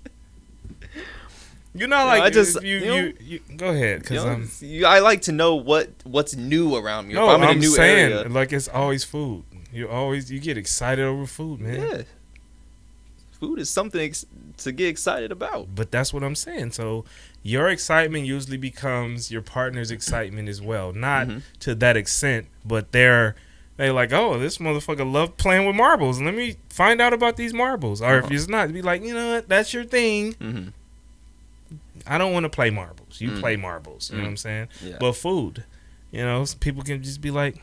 You're not like you go ahead because I like to know what's new around me. No, if I'm in I'm a new saying area. Like it's always food. You get excited over food, man. Yeah. Food is something to get excited about. But that's what I'm saying. So your excitement usually becomes your partner's excitement as well. Not to that extent, but they're like, oh, this motherfucker love playing with marbles. Let me find out about these marbles. Or if it's not, be like, you know what, that's your thing. Mm-hmm. I don't want to play marbles. You play marbles. You know what I'm saying? Yeah. But food, people can just be like,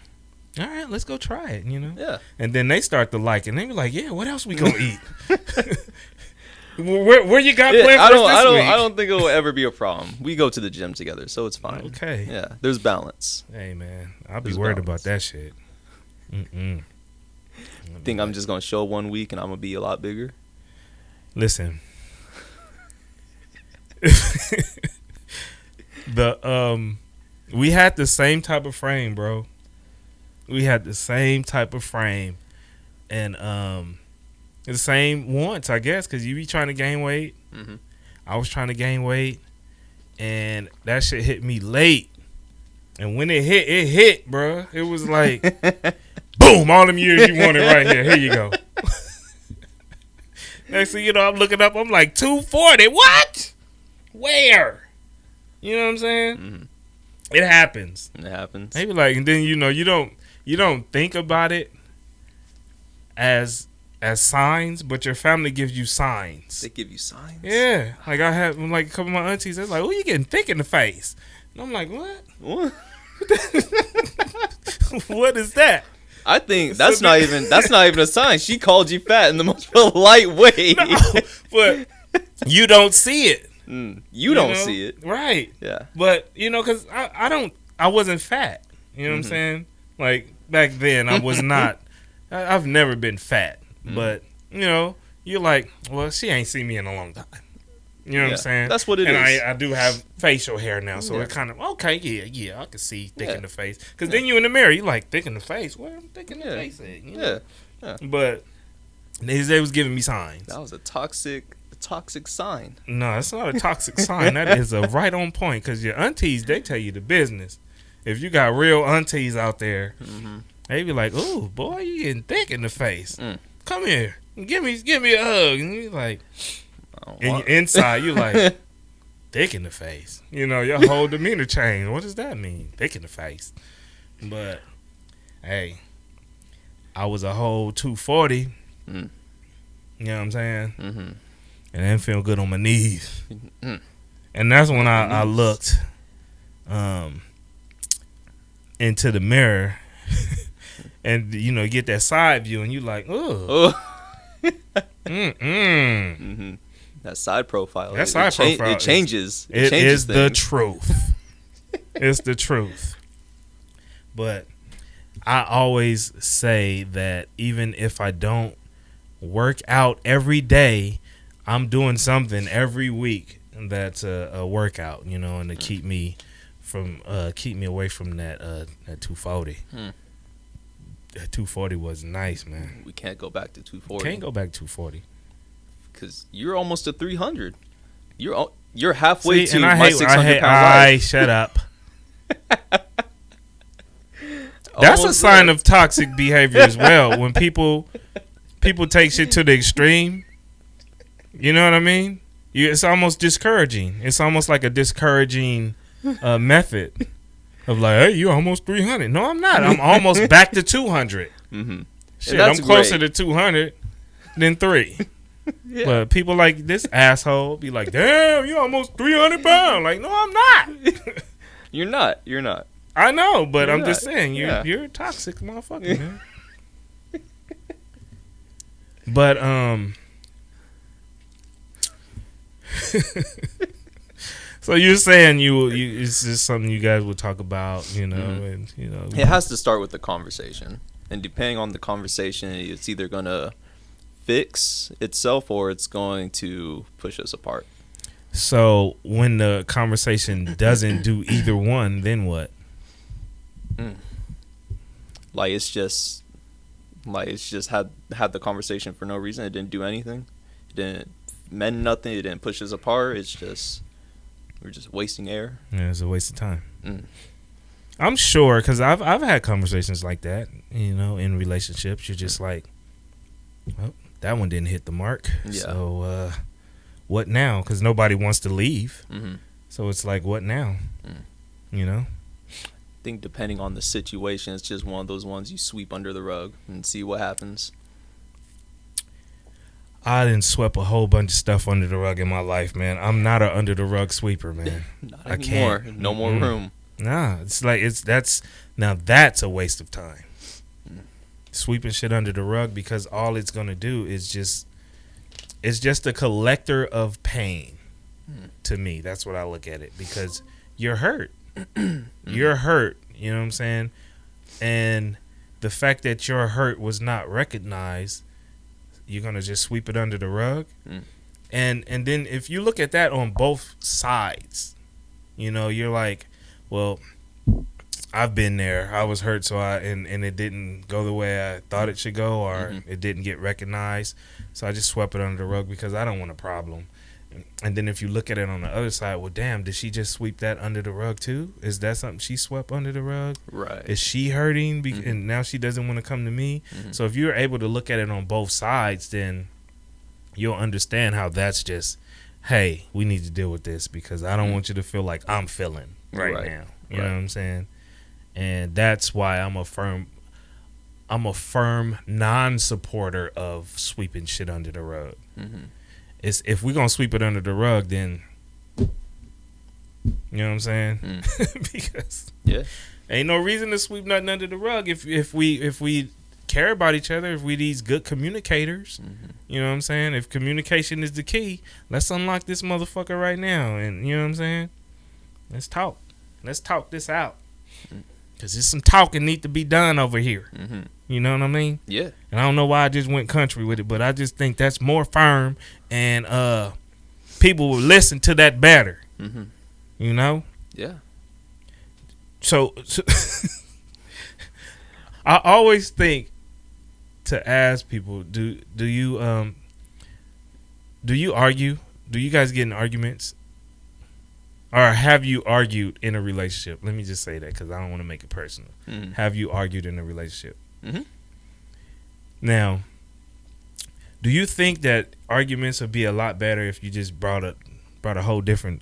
all right, let's go try it, Yeah. And then they start to like it. And they be like, yeah, what else we gonna eat? Where you got planned for this week? I don't think it will ever be a problem. We go to the gym together, so it's fine. Okay. Yeah, there's balance. Hey, man, I'll be worried about that shit. Think I'm just gonna show 1 week and I'm gonna be a lot bigger? Listen. We had the same type of frame, bro. We had the same type of frame, and the same wants, I guess, because you be trying to gain weight. Mm-hmm. I was trying to gain weight, and that shit hit me late. And when it hit, bro. It was like, boom! All them years you wanted right here. Here you go. Next thing you know, I'm looking up. I'm like 240. What? Where? You know what I'm saying? Mm-hmm. It happens. It happens. Maybe like, and then you don't think about it as signs, but your family gives you signs. They give you signs. Yeah, like I had like a couple of my aunties. They're like, "Oh, you getting thick in the face?" And I'm like, "What? What? What is that?" I think that's not even a sign. She called you fat in the most polite way. No, but you don't see it. You don't see it, right? Yeah. But because I wasn't fat. You know what I'm saying? Like back then, I was not. I've never been fat, but you're like, well, she ain't seen me in a long time. You know what I'm saying? That's what it is. And I do have facial hair now, so it kind of okay. Yeah, I can see thick in the face. Because then you in the mirror, you like thick in the face. Where I'm thick in the face at? Yeah. But they was giving me signs. That was a toxic sign. No, it's not a toxic sign. That is a right on point. Because your aunties, they tell you the business. If you got real aunties out there, they be like, "Ooh, boy, you getting thick in the face. Come here, give me a hug." And you like, and your inside, you like, thick in the face. Your whole demeanor changed. What does that mean? Thick in the face. But hey, I was a whole 240. You know what I'm saying? And I didn't feel good on my knees. And that's when I looked into the mirror and get that side view, and you like, oh. That side profile. That side profile. It changes. It changes is things. The truth. It's the truth. But I always say that even if I don't work out every day, I'm doing something every week that's a workout, you know, and to keep me away from that 240. That 240 was nice, man. We can't go back to 240. Can't go back to 240 because you're almost to 300. You're halfway to and my 600 pound life. Shut up. That's a sign of toxic behavior as well. When people take shit to the extreme, you know what I mean? It's almost discouraging. It's almost like a discouraging method of like, hey, you almost 300. No, I'm not. I'm almost back to 200. Mm-hmm. Shit, I'm closer to 200 than 3. Yeah. But people like this asshole be like, damn, you almost 300 pounds. Like, no, I'm not. You're not. I know, but You're I'm just not. saying, you're a toxic motherfucker, man. But so you're saying you it's just something you guys would talk about, you know, and you know, it has to start with the conversation, and depending on the conversation, it's either gonna fix itself or it's going to push us apart. So when the conversation doesn't do either one, then what? Like it's just had the conversation for no reason. It didn't do anything. It didn't meant nothing. It didn't push us apart. It's just we're just wasting air. Yeah, it's a waste of time. I'm sure, because I've had conversations like that, you know, in relationships. You're just like, well, that one didn't hit the mark. Yeah. So what now? Because nobody wants to leave. So it's like, what now? You know? I think depending on the situation, it's just one of those ones you sweep under the rug and see what happens. I didn't sweep a whole bunch of stuff under the rug in my life, man. I'm not a under the rug sweeper, man. Not anymore. Can't. No more room. Nah, it's like that's a waste of time. Sweeping shit under the rug, because all it's gonna do is it's just a collector of pain. To me, that's what I look at it, because you're hurt. You're hurt, you know what I'm saying? And the fact that your hurt was not recognized, you're gonna just sweep it under the rug. And then if you look at that on both sides, you know, you're like, well, I've been there. I was hurt, so and it didn't go the way I thought it should go, or it didn't get recognized, so I just swept it under the rug because I don't want a problem. And then if you look at it on the other side, well, damn, did she just sweep that under the rug too? Is that something she swept under the rug? Right. Is she hurting and now she doesn't want to come to me? So if you're able to look at it on both sides, then you'll understand how that's just, hey, we need to deal with this, because I don't want you to feel like I'm feeling right now. You know what I'm saying? And that's why I'm a firm non-supporter of sweeping shit under the rug. It's, if we're gonna sweep it under the rug, then you know what I'm saying? Because ain't no reason to sweep nothing under the rug if we care about each other, if we these good communicators. You know what I'm saying? If communication is the key, let's unlock this motherfucker right now, and you know what I'm saying? Let's talk this out, because there's some talking need to be done over here. You know what I mean? Yeah. And I don't know why I just went country with it, but I just think that's more firm, and people will listen to that better. You know? Yeah. So I always think to ask people, do you argue? Do you guys get in arguments? Or have you argued in a relationship? Let me just say that, because I don't want to make it personal. Have you argued in a relationship? Now, do you think that arguments would be a lot better if you just brought a whole different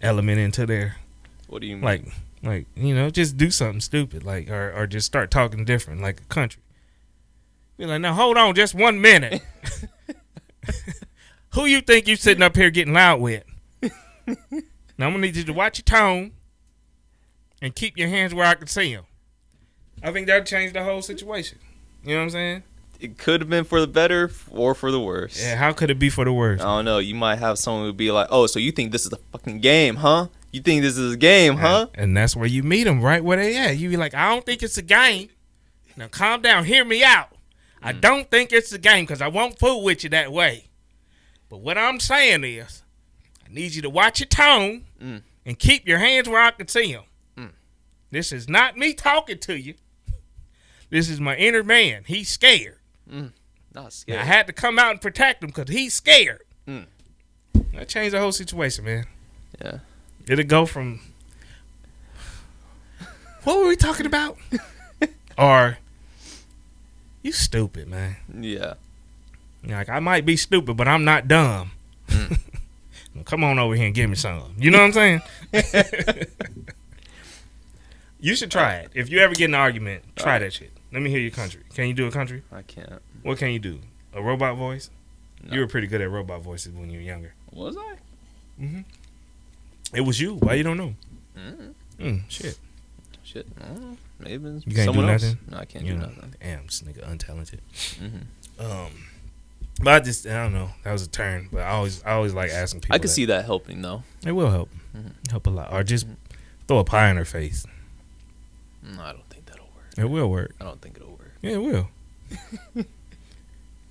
element into there? What do you mean? Like you know, just do something stupid, like or just start talking different, like a country. Be like, now hold on, just 1 minute. Who you think you sitting up here getting loud with? Now I'm gonna need you to watch your tone and keep your hands where I can see them. I think that changed the whole situation. You know what I'm saying? It could have been for the better or for the worse. Yeah, how could it be for the worse? I don't know. You might have someone who be like, oh, so you think this is a fucking game, huh? You think this is a game, huh? And that's where you meet them, right where they at. You be like, I don't think it's a game. Now calm down, hear me out. I don't think it's a game because I won't fool with you that way. But what I'm saying is, I need you to watch your tone and keep your hands where I can see them. This is not me talking to you. This is my inner man. He's scared. Not scared. I had to come out and protect him because he's scared. That changed the whole situation, man. Yeah. It'll go from, what were we talking about? Or, you stupid, man. Yeah. Like, I might be stupid, but I'm not dumb. Come on over here and give me some. You know what I'm saying? You should try it. If you ever get in an argument, try that shit. Let me hear your country. Can you do a country? I can't. What can you do? A robot voice? No. You were pretty good at robot voices when you were younger. Was I? Mm-hmm. It was you. Why you don't know? Shit. Shit. I don't know. Maybe it's You can't someone do else. nothing? No, I can't You do know, nothing. Damn, this nigga untalented. Mm-hmm. But I don't know. That was a turn. But I always like asking people. I could see that helping though. It will help. Help a lot. Or just throw a pie in her face. No, I don't think that'll work. It will work. I don't think it'll work. Yeah, it will.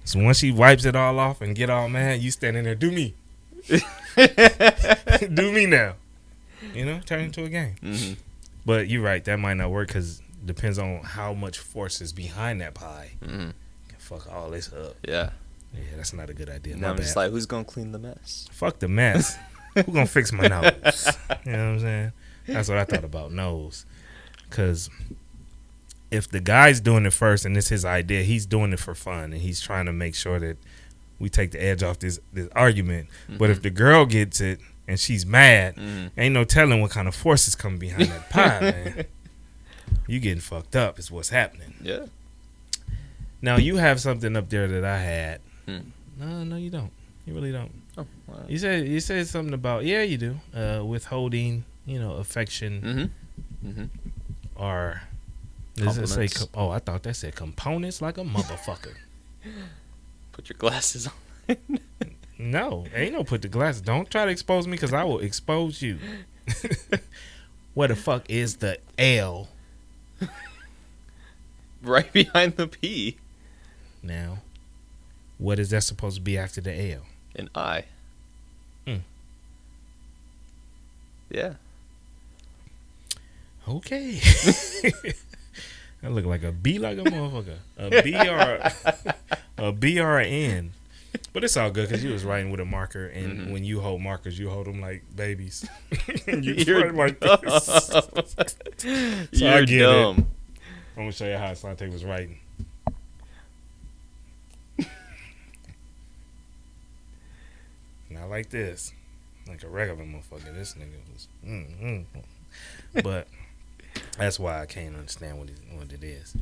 So once she wipes it all off and get all mad, you standing there, do me. Do me now. You know, turn into a game. Mm-hmm. But you're right. That might not work because it depends on how much force is behind that pie. Mm-hmm. Can fuck all this up. Yeah. Yeah, that's not a good idea. Now I'm just like, who's gonna clean the mess? Fuck the mess. Who gonna fix my nose? You know what I'm saying? That's what I thought about nose. Because if the guy's doing it first and it's his idea, he's doing it for fun and he's trying to make sure that we take the edge off this argument. But if the girl gets it and she's mad, ain't no telling what kind of forces come behind that pie, man. You getting fucked up is what's happening. Yeah. Now you have something up there that I had. Hmm. No, you don't. You really don't. Oh, wow. You said something about you do withholding, affection, or does it say? I thought that said components like a motherfucker. Put your glasses on. No, ain't no put the glasses. Don't try to expose me because I will expose you. Where the fuck is the L? Right behind the P. Now, what is that supposed to be after the L? An I. Yeah. Okay. I look like a B like a motherfucker. A B or an N. But it's all good because you was writing with a marker, and when you hold markers, you hold them like babies. You write like this. So You're dumb. I'm gonna show you how Asante was writing. Not like this, like a regular motherfucker. This nigga was. But that's why I can't understand what it is.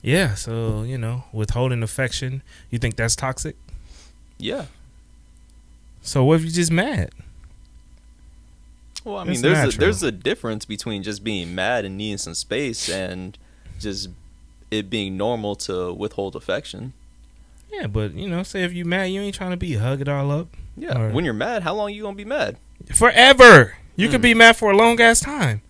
Yeah. So withholding affection. You think that's toxic? Yeah. So what if you're just mad? Well, I mean, there's a difference between just being mad and needing some space and just it being normal to withhold affection. Yeah, but say if you mad, you ain't trying to be hug it all up. Yeah, when you're mad, how long you gonna be mad? Forever. You could be mad for a long ass time.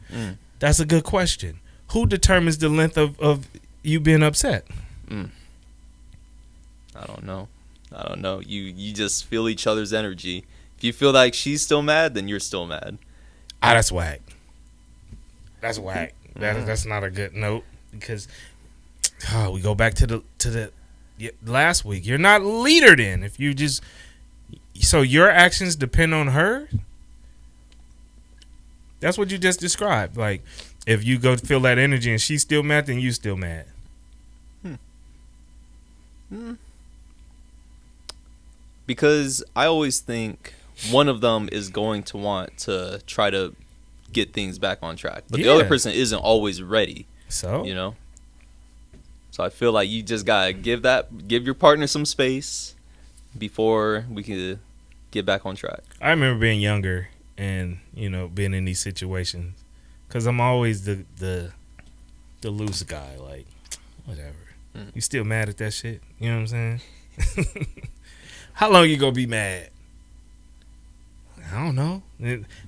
That's a good question. Who determines the length of you being upset? I don't know. You just feel each other's energy. If you feel like she's still mad, then you're still mad. That's whack. That's whack. That's not a good note because we go back to the last week. You're not leader then. If you just so your actions depend on her. That's what you just described. Like if you go feel that energy and she's still mad, then you still mad. Because I always think one of them is going to want to try to get things back on track, but the other person isn't always ready. So So I feel like you just gotta give your partner some space before we can get back on track. I remember being younger and being in these situations because I'm always the loose guy. Like whatever, you still mad at that shit? You know what I'm saying? How long you gonna be mad? I don't know,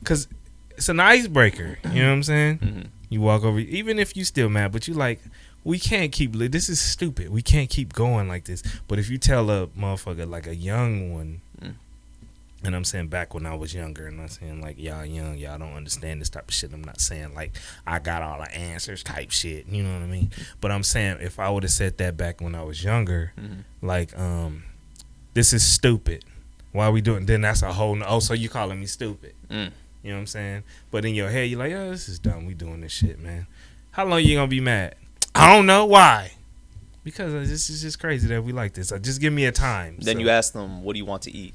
because it's an icebreaker. You know what I'm saying? Mm-hmm. You walk over, even if you still mad, but you like, we can't keep. This is stupid. We can't keep going like this. But if you tell a motherfucker like a young one, and I'm saying back when I was younger, and I'm saying like y'all young, y'all don't understand this type of shit. I'm not saying like I got all the answers type shit. You know what I mean? But I'm saying if I would have said that back when I was younger, like this is stupid. Why are we doing? Then that's a whole. Oh, so you calling me stupid? You know what I'm saying? But in your head, you're like, oh, this is dumb. We doing this shit, man. How long you gonna be mad? I don't know. Why? Because this is just crazy that we like this. Just give me a time. Then you ask them, what do you want to eat?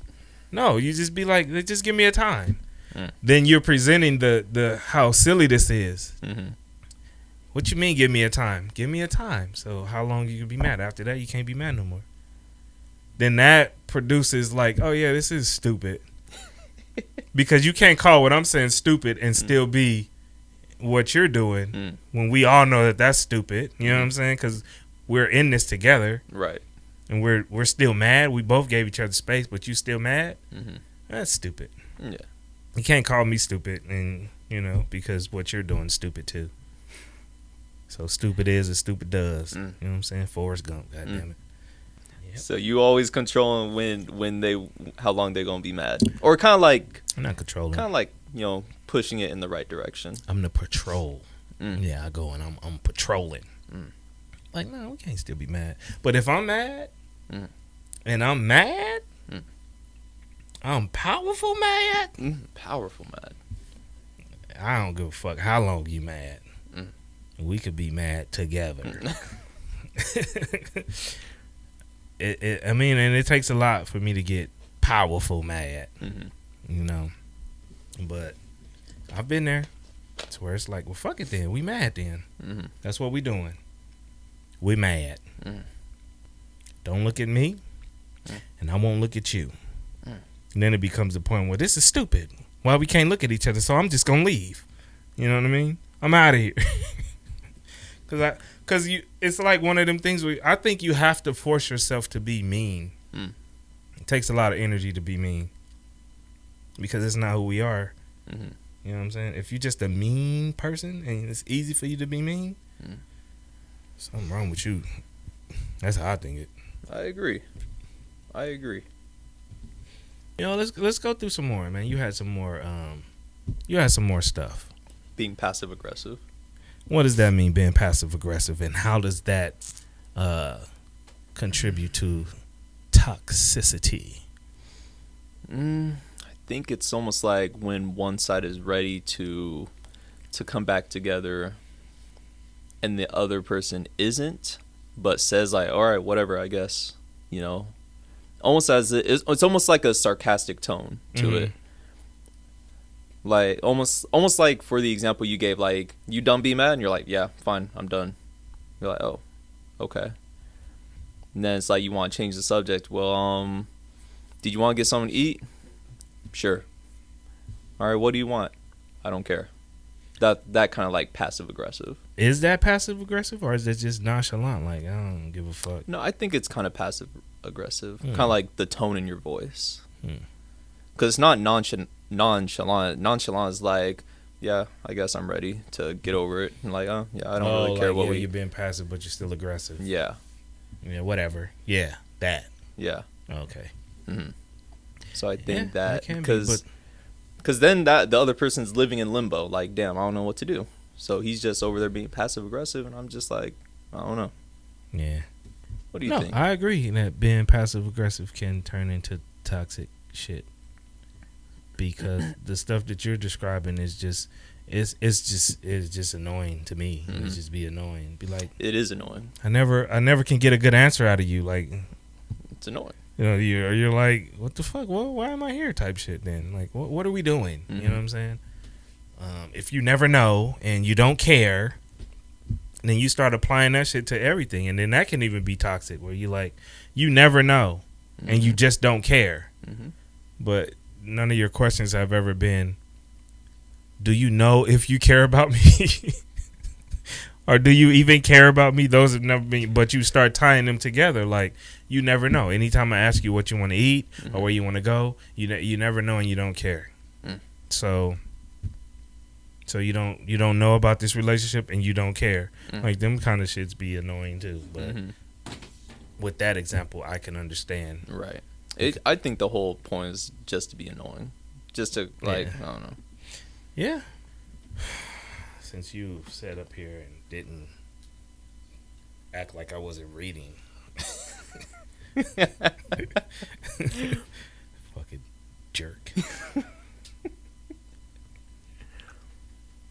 No, you just be like, just give me a time. Then you're presenting the how silly this is. What you mean, give me a time? Give me a time. So how long you can be mad? After that, you can't be mad no more. Then that produces like, oh yeah, this is stupid. Because you can't call what I'm saying stupid and still be what you're doing when we all know that that's stupid. You know what I'm saying? Because we're in this together, right? And we're still mad. We both gave each other space, but you still mad? That's stupid. Yeah, you can't call me stupid, and because what you're doing is stupid too. So stupid is as stupid does. You know what I'm saying? Forrest Gump. God damn it. Yep. So you always controlling how long they're gonna be mad, or kind of like I'm not controlling. Kind of like pushing it in the right direction. I'm the patrol. Yeah, I go and I'm patrolling. Like, no, we can't still be mad. But if I'm mad, and I'm mad, I'm powerful mad. Powerful mad. I don't give a fuck how long you mad. We could be mad together. I mean, and it takes a lot for me to get powerful mad. But I've been there. It's where it's like, well, fuck it then. We mad then. That's what we doing. We mad. Don't look at me, and I won't look at you. And then it becomes the point where this is stupid. Why we can't look at each other? So I'm just gonna leave. You know what I mean? I'm out of here. Cause it's like one of them things where I think you have to force yourself to be mean. It takes a lot of energy to be mean because it's not who we are. You know what I'm saying? If you're just a mean person and it's easy for you to be mean, something wrong with you. That's how I think it. I agree. Let's go through some more, man. You had some more. You had some more stuff. Being passive aggressive. What does that mean, being passive aggressive, and how does that contribute to toxicity? I think it's almost like when one side is ready to come back together, and the other person isn't, but says like, "All right, whatever, I guess." Almost as it's almost like a sarcastic tone to it. Like almost like for the example you gave, like, you done be mad, and you're like, yeah, fine, I'm done. You're like, oh, okay. And then it's like you want to change the subject. Well, did you want to get something to eat? Sure. All right, what do you want? I don't care. That kind of like passive aggressive. Is that passive aggressive, or is it just nonchalant? Like, I don't give a fuck. No, I think it's kind of passive aggressive. Kind of like the tone in your voice. Because it's not nonchalant. Nonchalant is like, yeah, I guess I'm ready to get over it. And like, oh, yeah, I don't really care what you're being passive, but you're still aggressive. Yeah. Yeah, whatever. Yeah, that. Yeah. Okay. So I think that because then the other person's living in limbo. Like, damn, I don't know what to do. So he's just over there being passive aggressive, and I'm just like, I don't know. Yeah. What do you think? I agree that being passive aggressive can turn into toxic shit. Because the stuff that you're describing is just it's just annoying to me. It just be annoying. Be like, it is annoying. I never can get a good answer out of you. Like, it's annoying. You're like, what the fuck? Well, why am I here? Type shit. Then like, what are we doing? You know what I'm saying? If you never know and you don't care, then you start applying that shit to everything, and then that can even be toxic. Where you like, you never know, and you just don't care. But none of your questions have ever been, do you know if you care about me? Or do you even care about me? Those have never been, but you start tying them together. Like, you never know. Anytime I ask you what you want to eat or where you want to go, you never know and you don't care. So you don't know about this relationship and you don't care. Like them kind of shits be annoying too. But with that example, I can understand. Right. I think the whole point is just to be annoying, just to I don't know. Yeah. Since you sat up here and didn't act like I wasn't reading. Fucking jerk.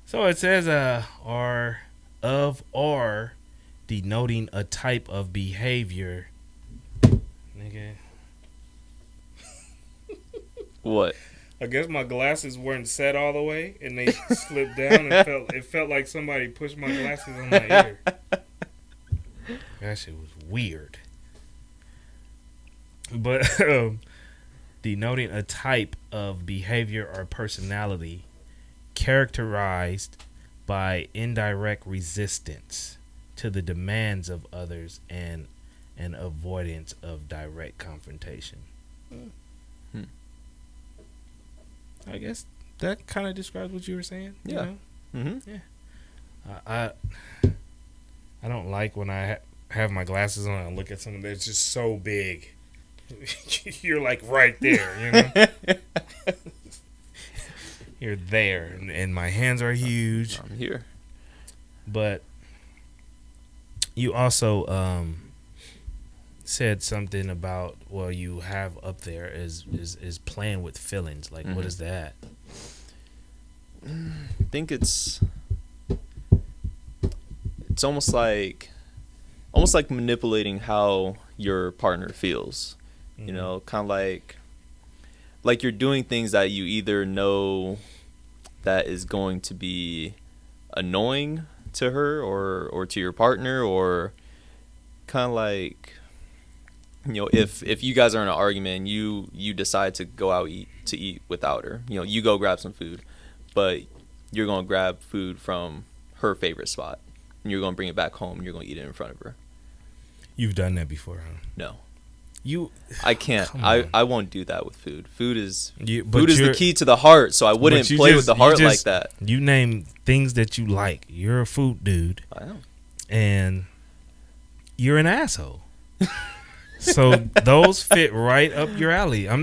So it says are denoting a type of behavior. Nigga. What? I guess my glasses weren't set all the way and they slipped down and it felt like somebody pushed my glasses on my ear. That shit was weird. But denoting a type of behavior or personality characterized by indirect resistance to the demands of others and an avoidance of direct confrontation. I guess that kind of describes what you were saying. Yeah. You know? Yeah. I don't like when I have my glasses on and look at something that's just so big. You're like right there, you know? You're there, and my hands are huge. I'm here. But you also said something about you have up there is playing with feelings. Like, what is that? I think it's almost like manipulating how your partner feels. You know, kind of like you're doing things that you either know that is going to be annoying to her or to your partner, or kind of like, you know, if you guys are in an argument and you decide to go out to eat without her, you know, you go grab some food, but you're going to grab food from her favorite spot and you're going to bring it back home and you're going to eat it in front of her. You've done that before, huh? No. I can't. I won't do that with food. Food is food is the key to the heart, so I wouldn't play with the heart like that. You name things that you like. You're a food dude. I am. And you're an asshole. So those fit right up your alley. I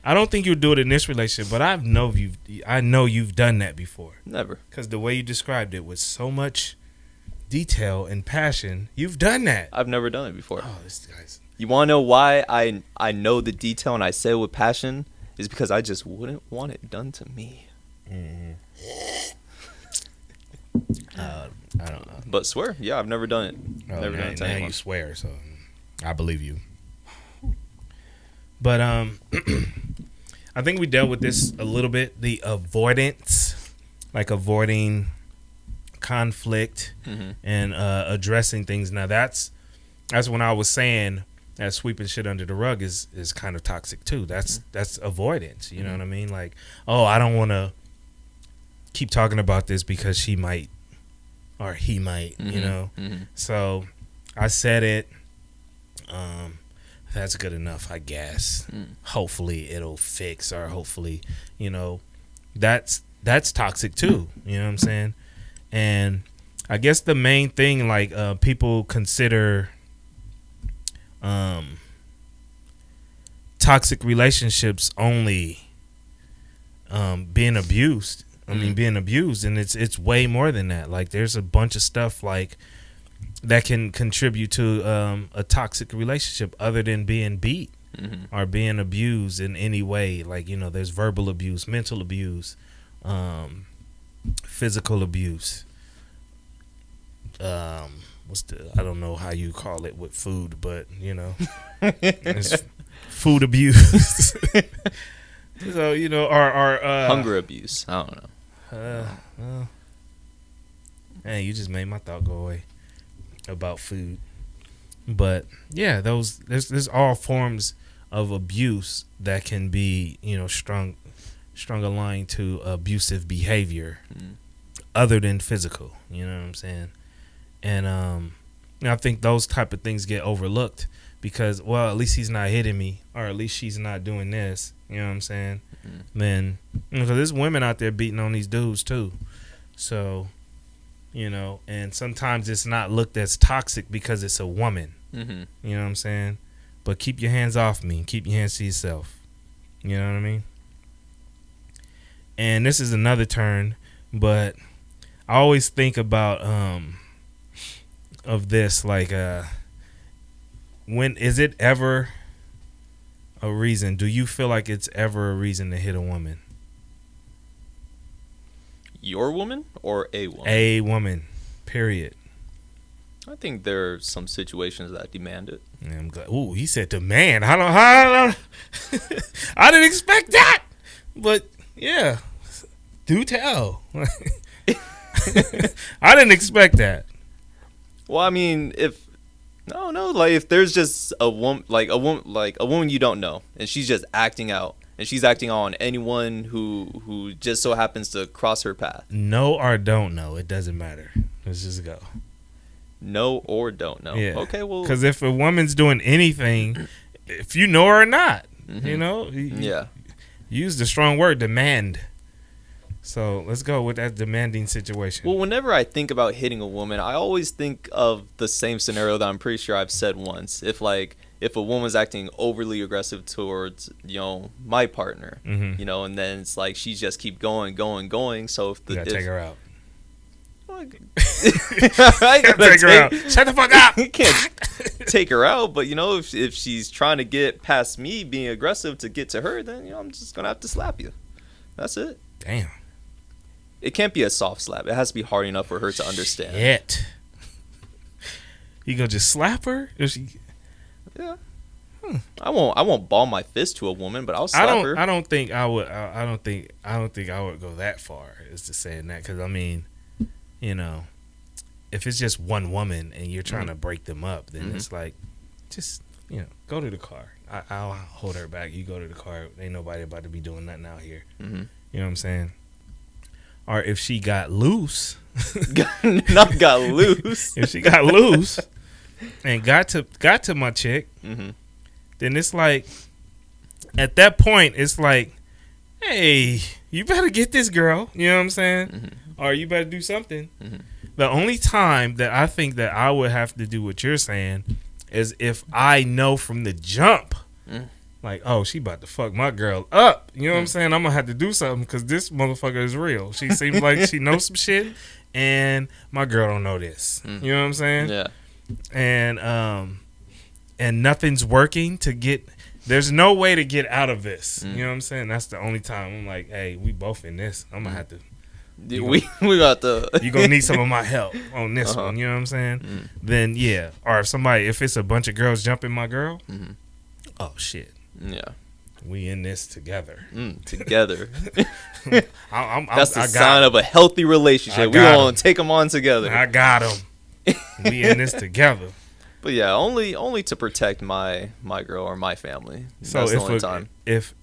don't think you'll do it in this relationship, but I know you've done that before. Never. Because the way you described it with so much detail and passion, you've done that. I've never done it before. Oh, this guy's... You want to know why I know the detail and I say it with passion? Is because I just wouldn't want it done to me. I don't know. But swear, yeah, I've never done it. Never done it to anyone. You swear, so I believe you. But I think we dealt with this a little bit. The avoidance, like avoiding conflict and addressing things. Now that's when I was saying that sweeping shit under the rug is kind of toxic too. That's avoidance. You know what I mean? Like, oh, I don't want to keep talking about this because she might or he might. You know. So I said it. That's good enough, I guess. Hopefully it'll fix, or hopefully, you know, that's toxic too. You know what I'm saying? And I guess the main thing, like, people consider toxic relationships only being abused. I mean, being abused, and it's way more than that. Like, there's a bunch of stuff like that can contribute to a toxic relationship other than being beat or being abused in any way. Like, you know, there's verbal abuse, mental abuse, physical abuse. I don't know how you call it with food, but you know, it's food abuse. So, you know, our hunger abuse. I don't know. Hey, you just made my thought go away about food. But yeah, there's all forms of abuse that can be, you know, strung aligned to abusive behavior other than physical. You know what I'm saying? And I think those type of things get overlooked because, well, at least he's not hitting me, or at least she's not doing this. You know what I'm saying? Mm-hmm. Then, because there's women out there beating on these dudes too. So, you know, and sometimes it's not looked as toxic because it's a woman. Mm-hmm. You know what I'm saying? But keep your hands off me. Keep your hands to yourself. You know what I mean? And this is another turn, but I always think about of this, like, when is it ever a reason? Do you feel like it's ever a reason to hit a woman? Your woman or a woman? A woman, period. I think there are some situations that demand it. Yeah, I'm glad. Ooh, he said demand. I don't I didn't expect that. But yeah, do tell. I didn't expect that. Well, I mean, if there's just a woman you don't know, and she's just acting out, and she's acting on anyone who just so happens to cross her path. Know or don't know, it doesn't matter. Let's just go. Know or don't know. Yeah. Okay, well, because if a woman's doing anything, if you know her or not, mm-hmm. you know, yeah, use the strong word demand. So let's go with that demanding situation. Well, whenever I think about hitting a woman, I always think of the same scenario that I'm pretty sure I've said once. If a woman's acting overly aggressive towards, you know, my partner, mm-hmm. you know, and then it's like she just keep going. So if you gotta take her out. I gotta take her out. Shut the fuck up. You can't take her out, but you know, if she's trying to get past me being aggressive to get to her, then you know I'm just gonna have to slap you. That's it. Damn. It can't be a soft slap. It has to be hard enough for her to understand. Shit. You gonna just slap her? Yeah. I won't ball my fist to a woman, but I'll slap her. I don't think I would go that far as to saying that, because I mean, you know, if it's just one woman and you're trying mm-hmm. to break them up, then mm-hmm. it's like, just, you know, go to the car. I'll hold her back. You go to the car. Ain't nobody about to be doing nothing out here. Mm-hmm. You know what I'm saying? Or if she got loose, not got loose. If she got loose and got to my chick, mm-hmm. then it's like, at that point, it's like, hey, you better get this girl. You know what I'm saying? Mm-hmm. Or you better do something. Mm-hmm. The only time that I think that I would have to do what you're saying is if I know from the jump, like, oh, she about to fuck my girl up. You know what I'm saying? I'm going to have to do something because this motherfucker is real. She seems like she knows some shit, and my girl don't know this. You know what I'm saying? Yeah. And nothing's working to get... There's no way to get out of this. You know what I'm saying? That's the only time I'm like, hey, we both in this. I'm going to have to... We got the... You're going to need some of my help on this one. You know what I'm saying? Then, yeah. Or if it's a bunch of girls jumping my girl, oh, shit. Yeah. We in this together. Together. That's the sign of a healthy relationship. We gonna take them on together. I got them. We in this together. But yeah, only to protect my girl or my family. So that's the only time. If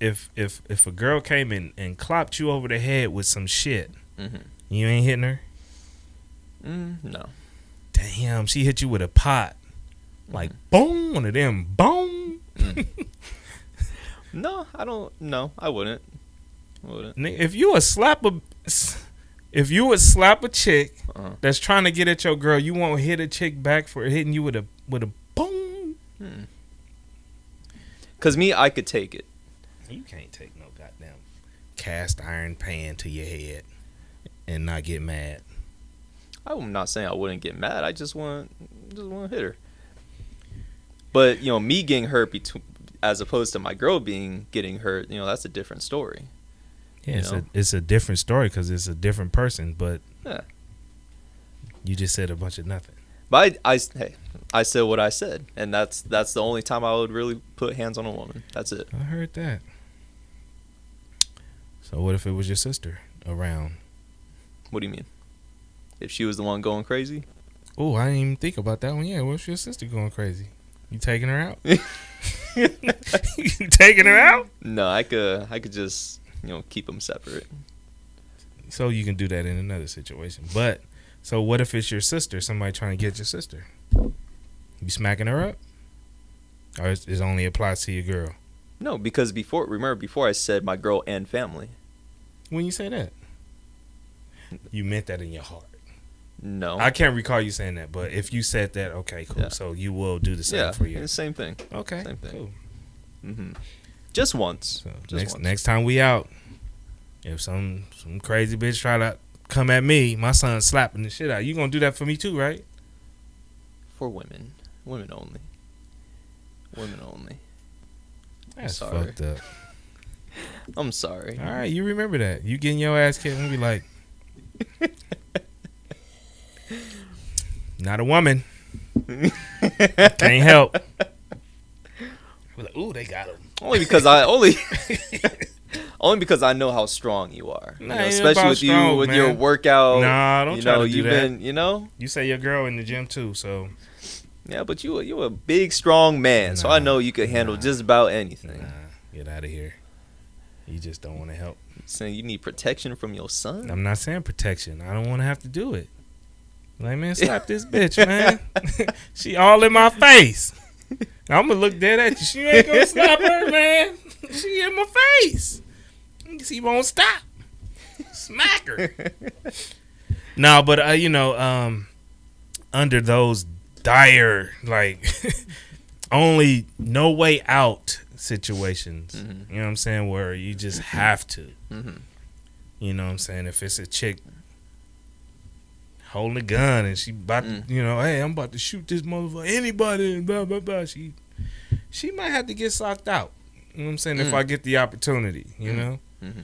a girl came in and clopped you over the head with some shit, you ain't hitting her? No. Damn, she hit you with a pot. Like, boom, one of them, boom. No, I don't. No, I wouldn't. If you would slap a chick that's trying to get at your girl, you won't hit a chick back for hitting you with a boom. Cause me, I could take it. You can't take no goddamn cast iron pan to your head and not get mad. I'm not saying I wouldn't get mad. I just want to hit her. But you know, me getting hurt as opposed to my girl getting hurt, you know, that's a different story. Yeah, it's a different story because it's a different person. But yeah, you just said a bunch of nothing. But I said what I said, and that's the only time I would really put hands on a woman. That's it. I heard that. So what if it was your sister around? What do you mean? If she was the one going crazy? Oh, I didn't even think about that one. Yeah, what if your sister going crazy? You taking her out? You taking her out? No, I could just, you know, keep them separate. So you can do that in another situation. But so what if it's your sister? Somebody trying to get your sister? You smacking her up? Or it only applies to your girl? No, because before I said my girl and family. When you say that, you meant that in your heart. No, I can't recall you saying that, but if you said that, okay, cool. Yeah. So you will do the same for you. Yeah, same thing. Okay, same thing. Cool. Mm-hmm. Just once. So next time we out, if some crazy bitch try to come at me, my son's slapping the shit out. You gonna do that for me too, right? For women only. Women only. That's fucked up. I'm sorry. All right, you remember that. You getting your ass kicked and be like, not a woman. Can't help. We're like, ooh, they got him. Only because I know how strong you are. Nah, especially with strong, you with your workout. Nah, don't try to do that. You say your girl in the gym too, so. Yeah, but you a big, strong man, so I know you could handle just about anything. Nah, get out of here. You just don't want to help. Saying you need protection from your son? I'm not saying protection. I don't want to have to do it. Like, man, slap this bitch, man. She all in my face. I'm going to look dead at you. She ain't going to slap her, man. She in my face. She won't stop. Smack her. No, but, under those dire, like, only no way out situations, mm-hmm. You know what I'm saying, where you just have to. Mm-hmm. You know what I'm saying? If it's a chick holding a gun and she about to, hey, I'm about to shoot this motherfucker, anybody, and blah, blah, blah, she might have to get socked out. You know what I'm saying? If I get the opportunity, you know? Mm-hmm.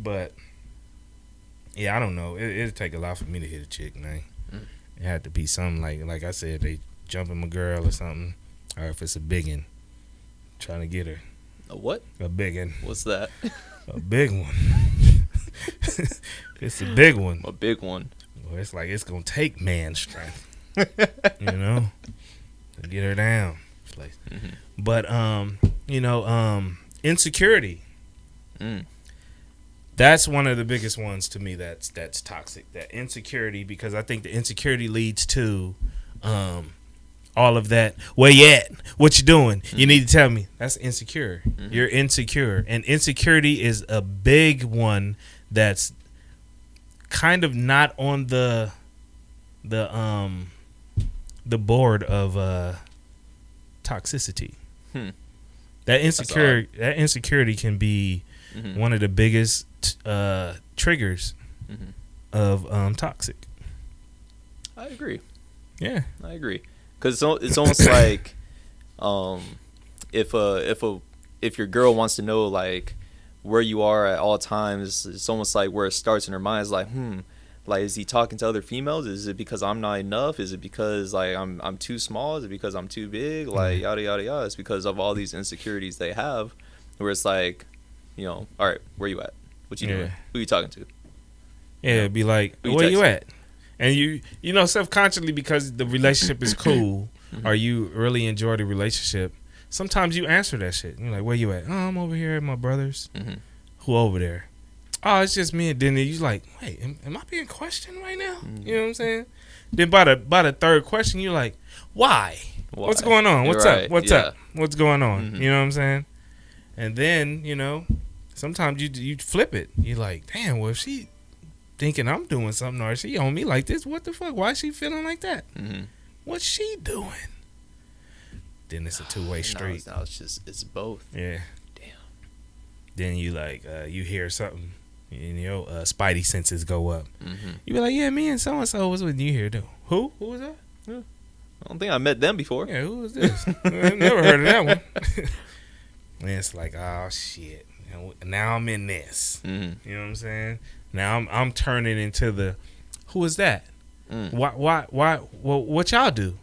But, yeah, I don't know. It'd take a lot for me to hit a chick, man. It had to be something like I said, they jumping my girl or something. Or if it's a biggin, trying to get her. A what? A biggin. What's that? A big one. It's a big one. A big one. Well, it's like it's gonna take man strength, to get her down. Mm-hmm. But insecurity. That's one of the biggest ones to me. That's toxic. That insecurity, because I think the insecurity leads to all of that. Where you at? What you doing? You need to tell me. That's insecure. You're insecure, and insecurity is a big one. That's kind of not on the board of toxicity. That insecurity can be one of the biggest triggers of toxic. I agree. Yeah, I agree. Because it's almost like if your girl wants to know like where you are at all times, it's almost like where it starts in her mind is like, like, is he talking to other females? Is it because I'm not enough? Is it because like I'm too small? Is it because I'm too big? Like yada yada yada. It's because of all these insecurities they have, where it's like, all right, where you at? What you doing? Who you talking to? Yeah, it'd be like, where you at? And you self-consciously, because the relationship is cool, or you really enjoy the relationship, sometimes you answer that shit. You're like, where you at? Oh, I'm over here at my brother's. Who over there? Oh, it's just me. And then you're like, wait, am I being questioned right now? You know what I'm saying? Then by the third question, you're like, why? What's going on? What's up? What's up? What's going on? You know what I'm saying? And then, sometimes you flip it. You're like, damn, well, if she thinking I'm doing something, or she on me like this, what the fuck? Why is she feeling like that? What's she doing? Then it's a two-way street. No, it's both. Yeah. Damn. Then you like you hear something, and your spidey senses go up. You be like, yeah, me and so and so was with you here too. Who was that? I don't think I met them before. Yeah, who was this? I've never heard of that one. And it's like, oh shit. Now I'm in this. You know what I'm saying? Now I'm turning into the, who is that? Why? Well, what y'all do?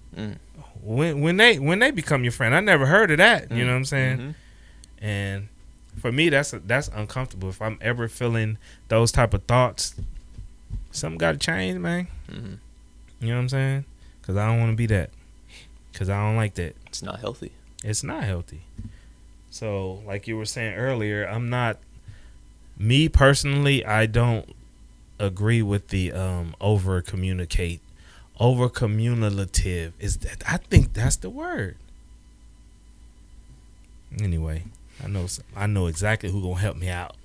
When they become your friend? I never heard of that. You know what I'm saying? And for me, that's uncomfortable. If I'm ever feeling those type of thoughts, something got to change, man. You know what I'm saying? Because I don't want to be that. Because I don't like that. It's not healthy. It's not healthy. So, like you were saying earlier, me personally, I don't agree with the over-communicative. I think that's the word. Anyway, I know exactly who gonna help me out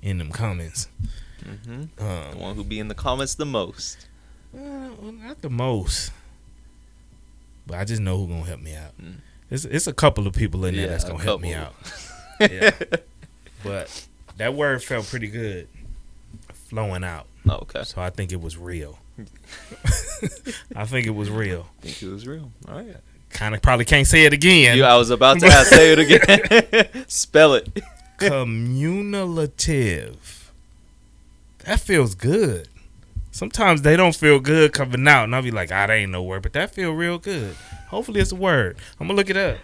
in them comments. The one who be in the comments the most. Well, not the most, but I just know who gonna help me out. It's a couple of people in there that's gonna help me out. Yeah, but that word felt pretty good, flowing out. Oh, okay. So I think it was real. I think it was real. I think it was real. All right. Kind of probably can't say it again. I was about to say it again. Spell it. Cumulative. That feels good. Sometimes they don't feel good coming out, and I'll be like, that ain't no word, but that feel real good. Hopefully it's a word. I'm gonna look it up.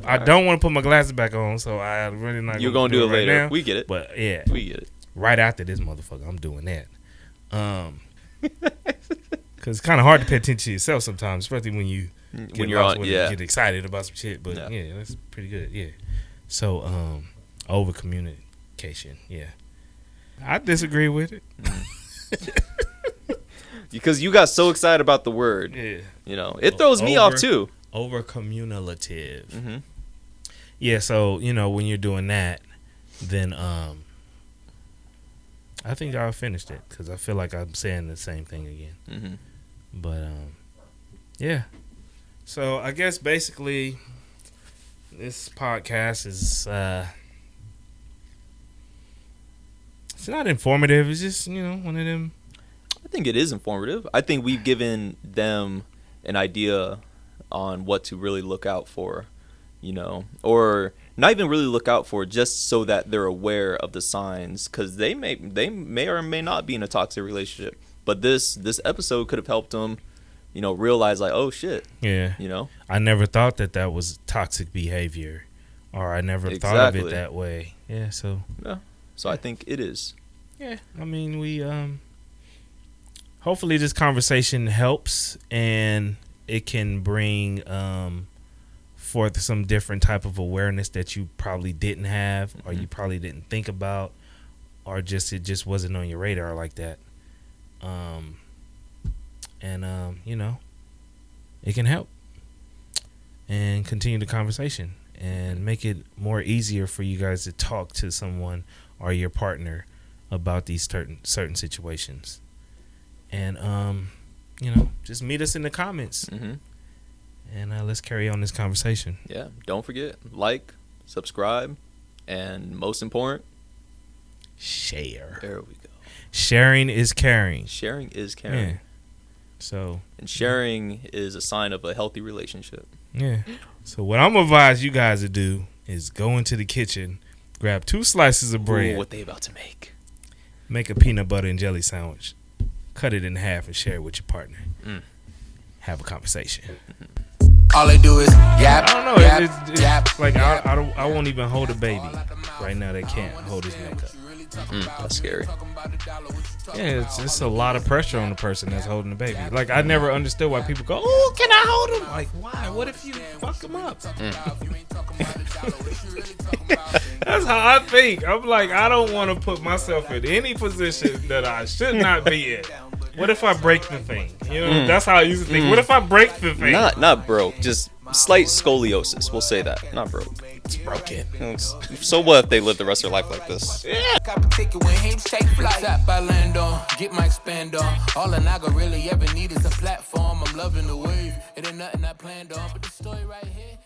I don't want to put my glasses back on, so I really not. You're gonna do it later. Right now, we get it. But yeah, we get it. Right after this motherfucker, I'm doing that. Because it's kind of hard to pay attention to yourself sometimes, especially when you get excited about some shit. But yeah, that's pretty good. Yeah. So over communication. Yeah, I disagree with it. Because you got so excited about the word. Yeah. It throws me off too. Over communicative. Yeah. So when you're doing that, then I think I finished it because I feel like I'm saying the same thing again. But yeah. So I guess basically this podcast is it's not informative. It's just one of them. I think it is informative. I think we've given them an idea on what to really look out for, or not even really look out for, just so that they're aware of the signs, because they may or may not be in a toxic relationship. But this episode could have helped them, realize like, oh shit. Yeah. I never thought that was toxic behavior, or I never thought of it that way. Yeah. So. Yeah. So I think it is. Yeah. I mean, we hopefully this conversation helps, and it can bring forth some different type of awareness that you probably didn't have, or you probably didn't think about, or it just wasn't on your radar like that. It can help and continue the conversation and make it more easier for you guys to talk to someone or your partner about these certain situations. And just meet us in the comments. And let's carry on this conversation. Yeah. Don't forget, like, subscribe, and most important, share. There we go. Sharing is caring. Sharing is caring. Yeah. So. And sharing is a sign of a healthy relationship. Yeah. So what I'm gonna advise you guys to do is go into the kitchen, grab 2 slices of bread. Ooh, what they about to make? Make a peanut butter and jelly sandwich. Cut it in half and share it with your partner. Have a conversation. All they do is yap. I don't know. It's like I won't even hold a baby right now. They can't hold his neck up. That's scary. Yeah, it's a lot of pressure on the person that's holding the baby. Like, I never understood why people go, "Oh, can I hold him?" Like, why? What if you fuck him up? That's how I think. I'm like, I don't want to put myself in any position that I should not be in. What if I break the thing? That's how I used to think. What if I break the thing? Not broke, just slight scoliosis. We'll say that. Not broke. It's broken. So what if they live the rest of their life like this? Yeah. Get my expand on. All a naga really ever need is a platform. I'm loving the wave. It ain't nothing I planned on, but the story right here.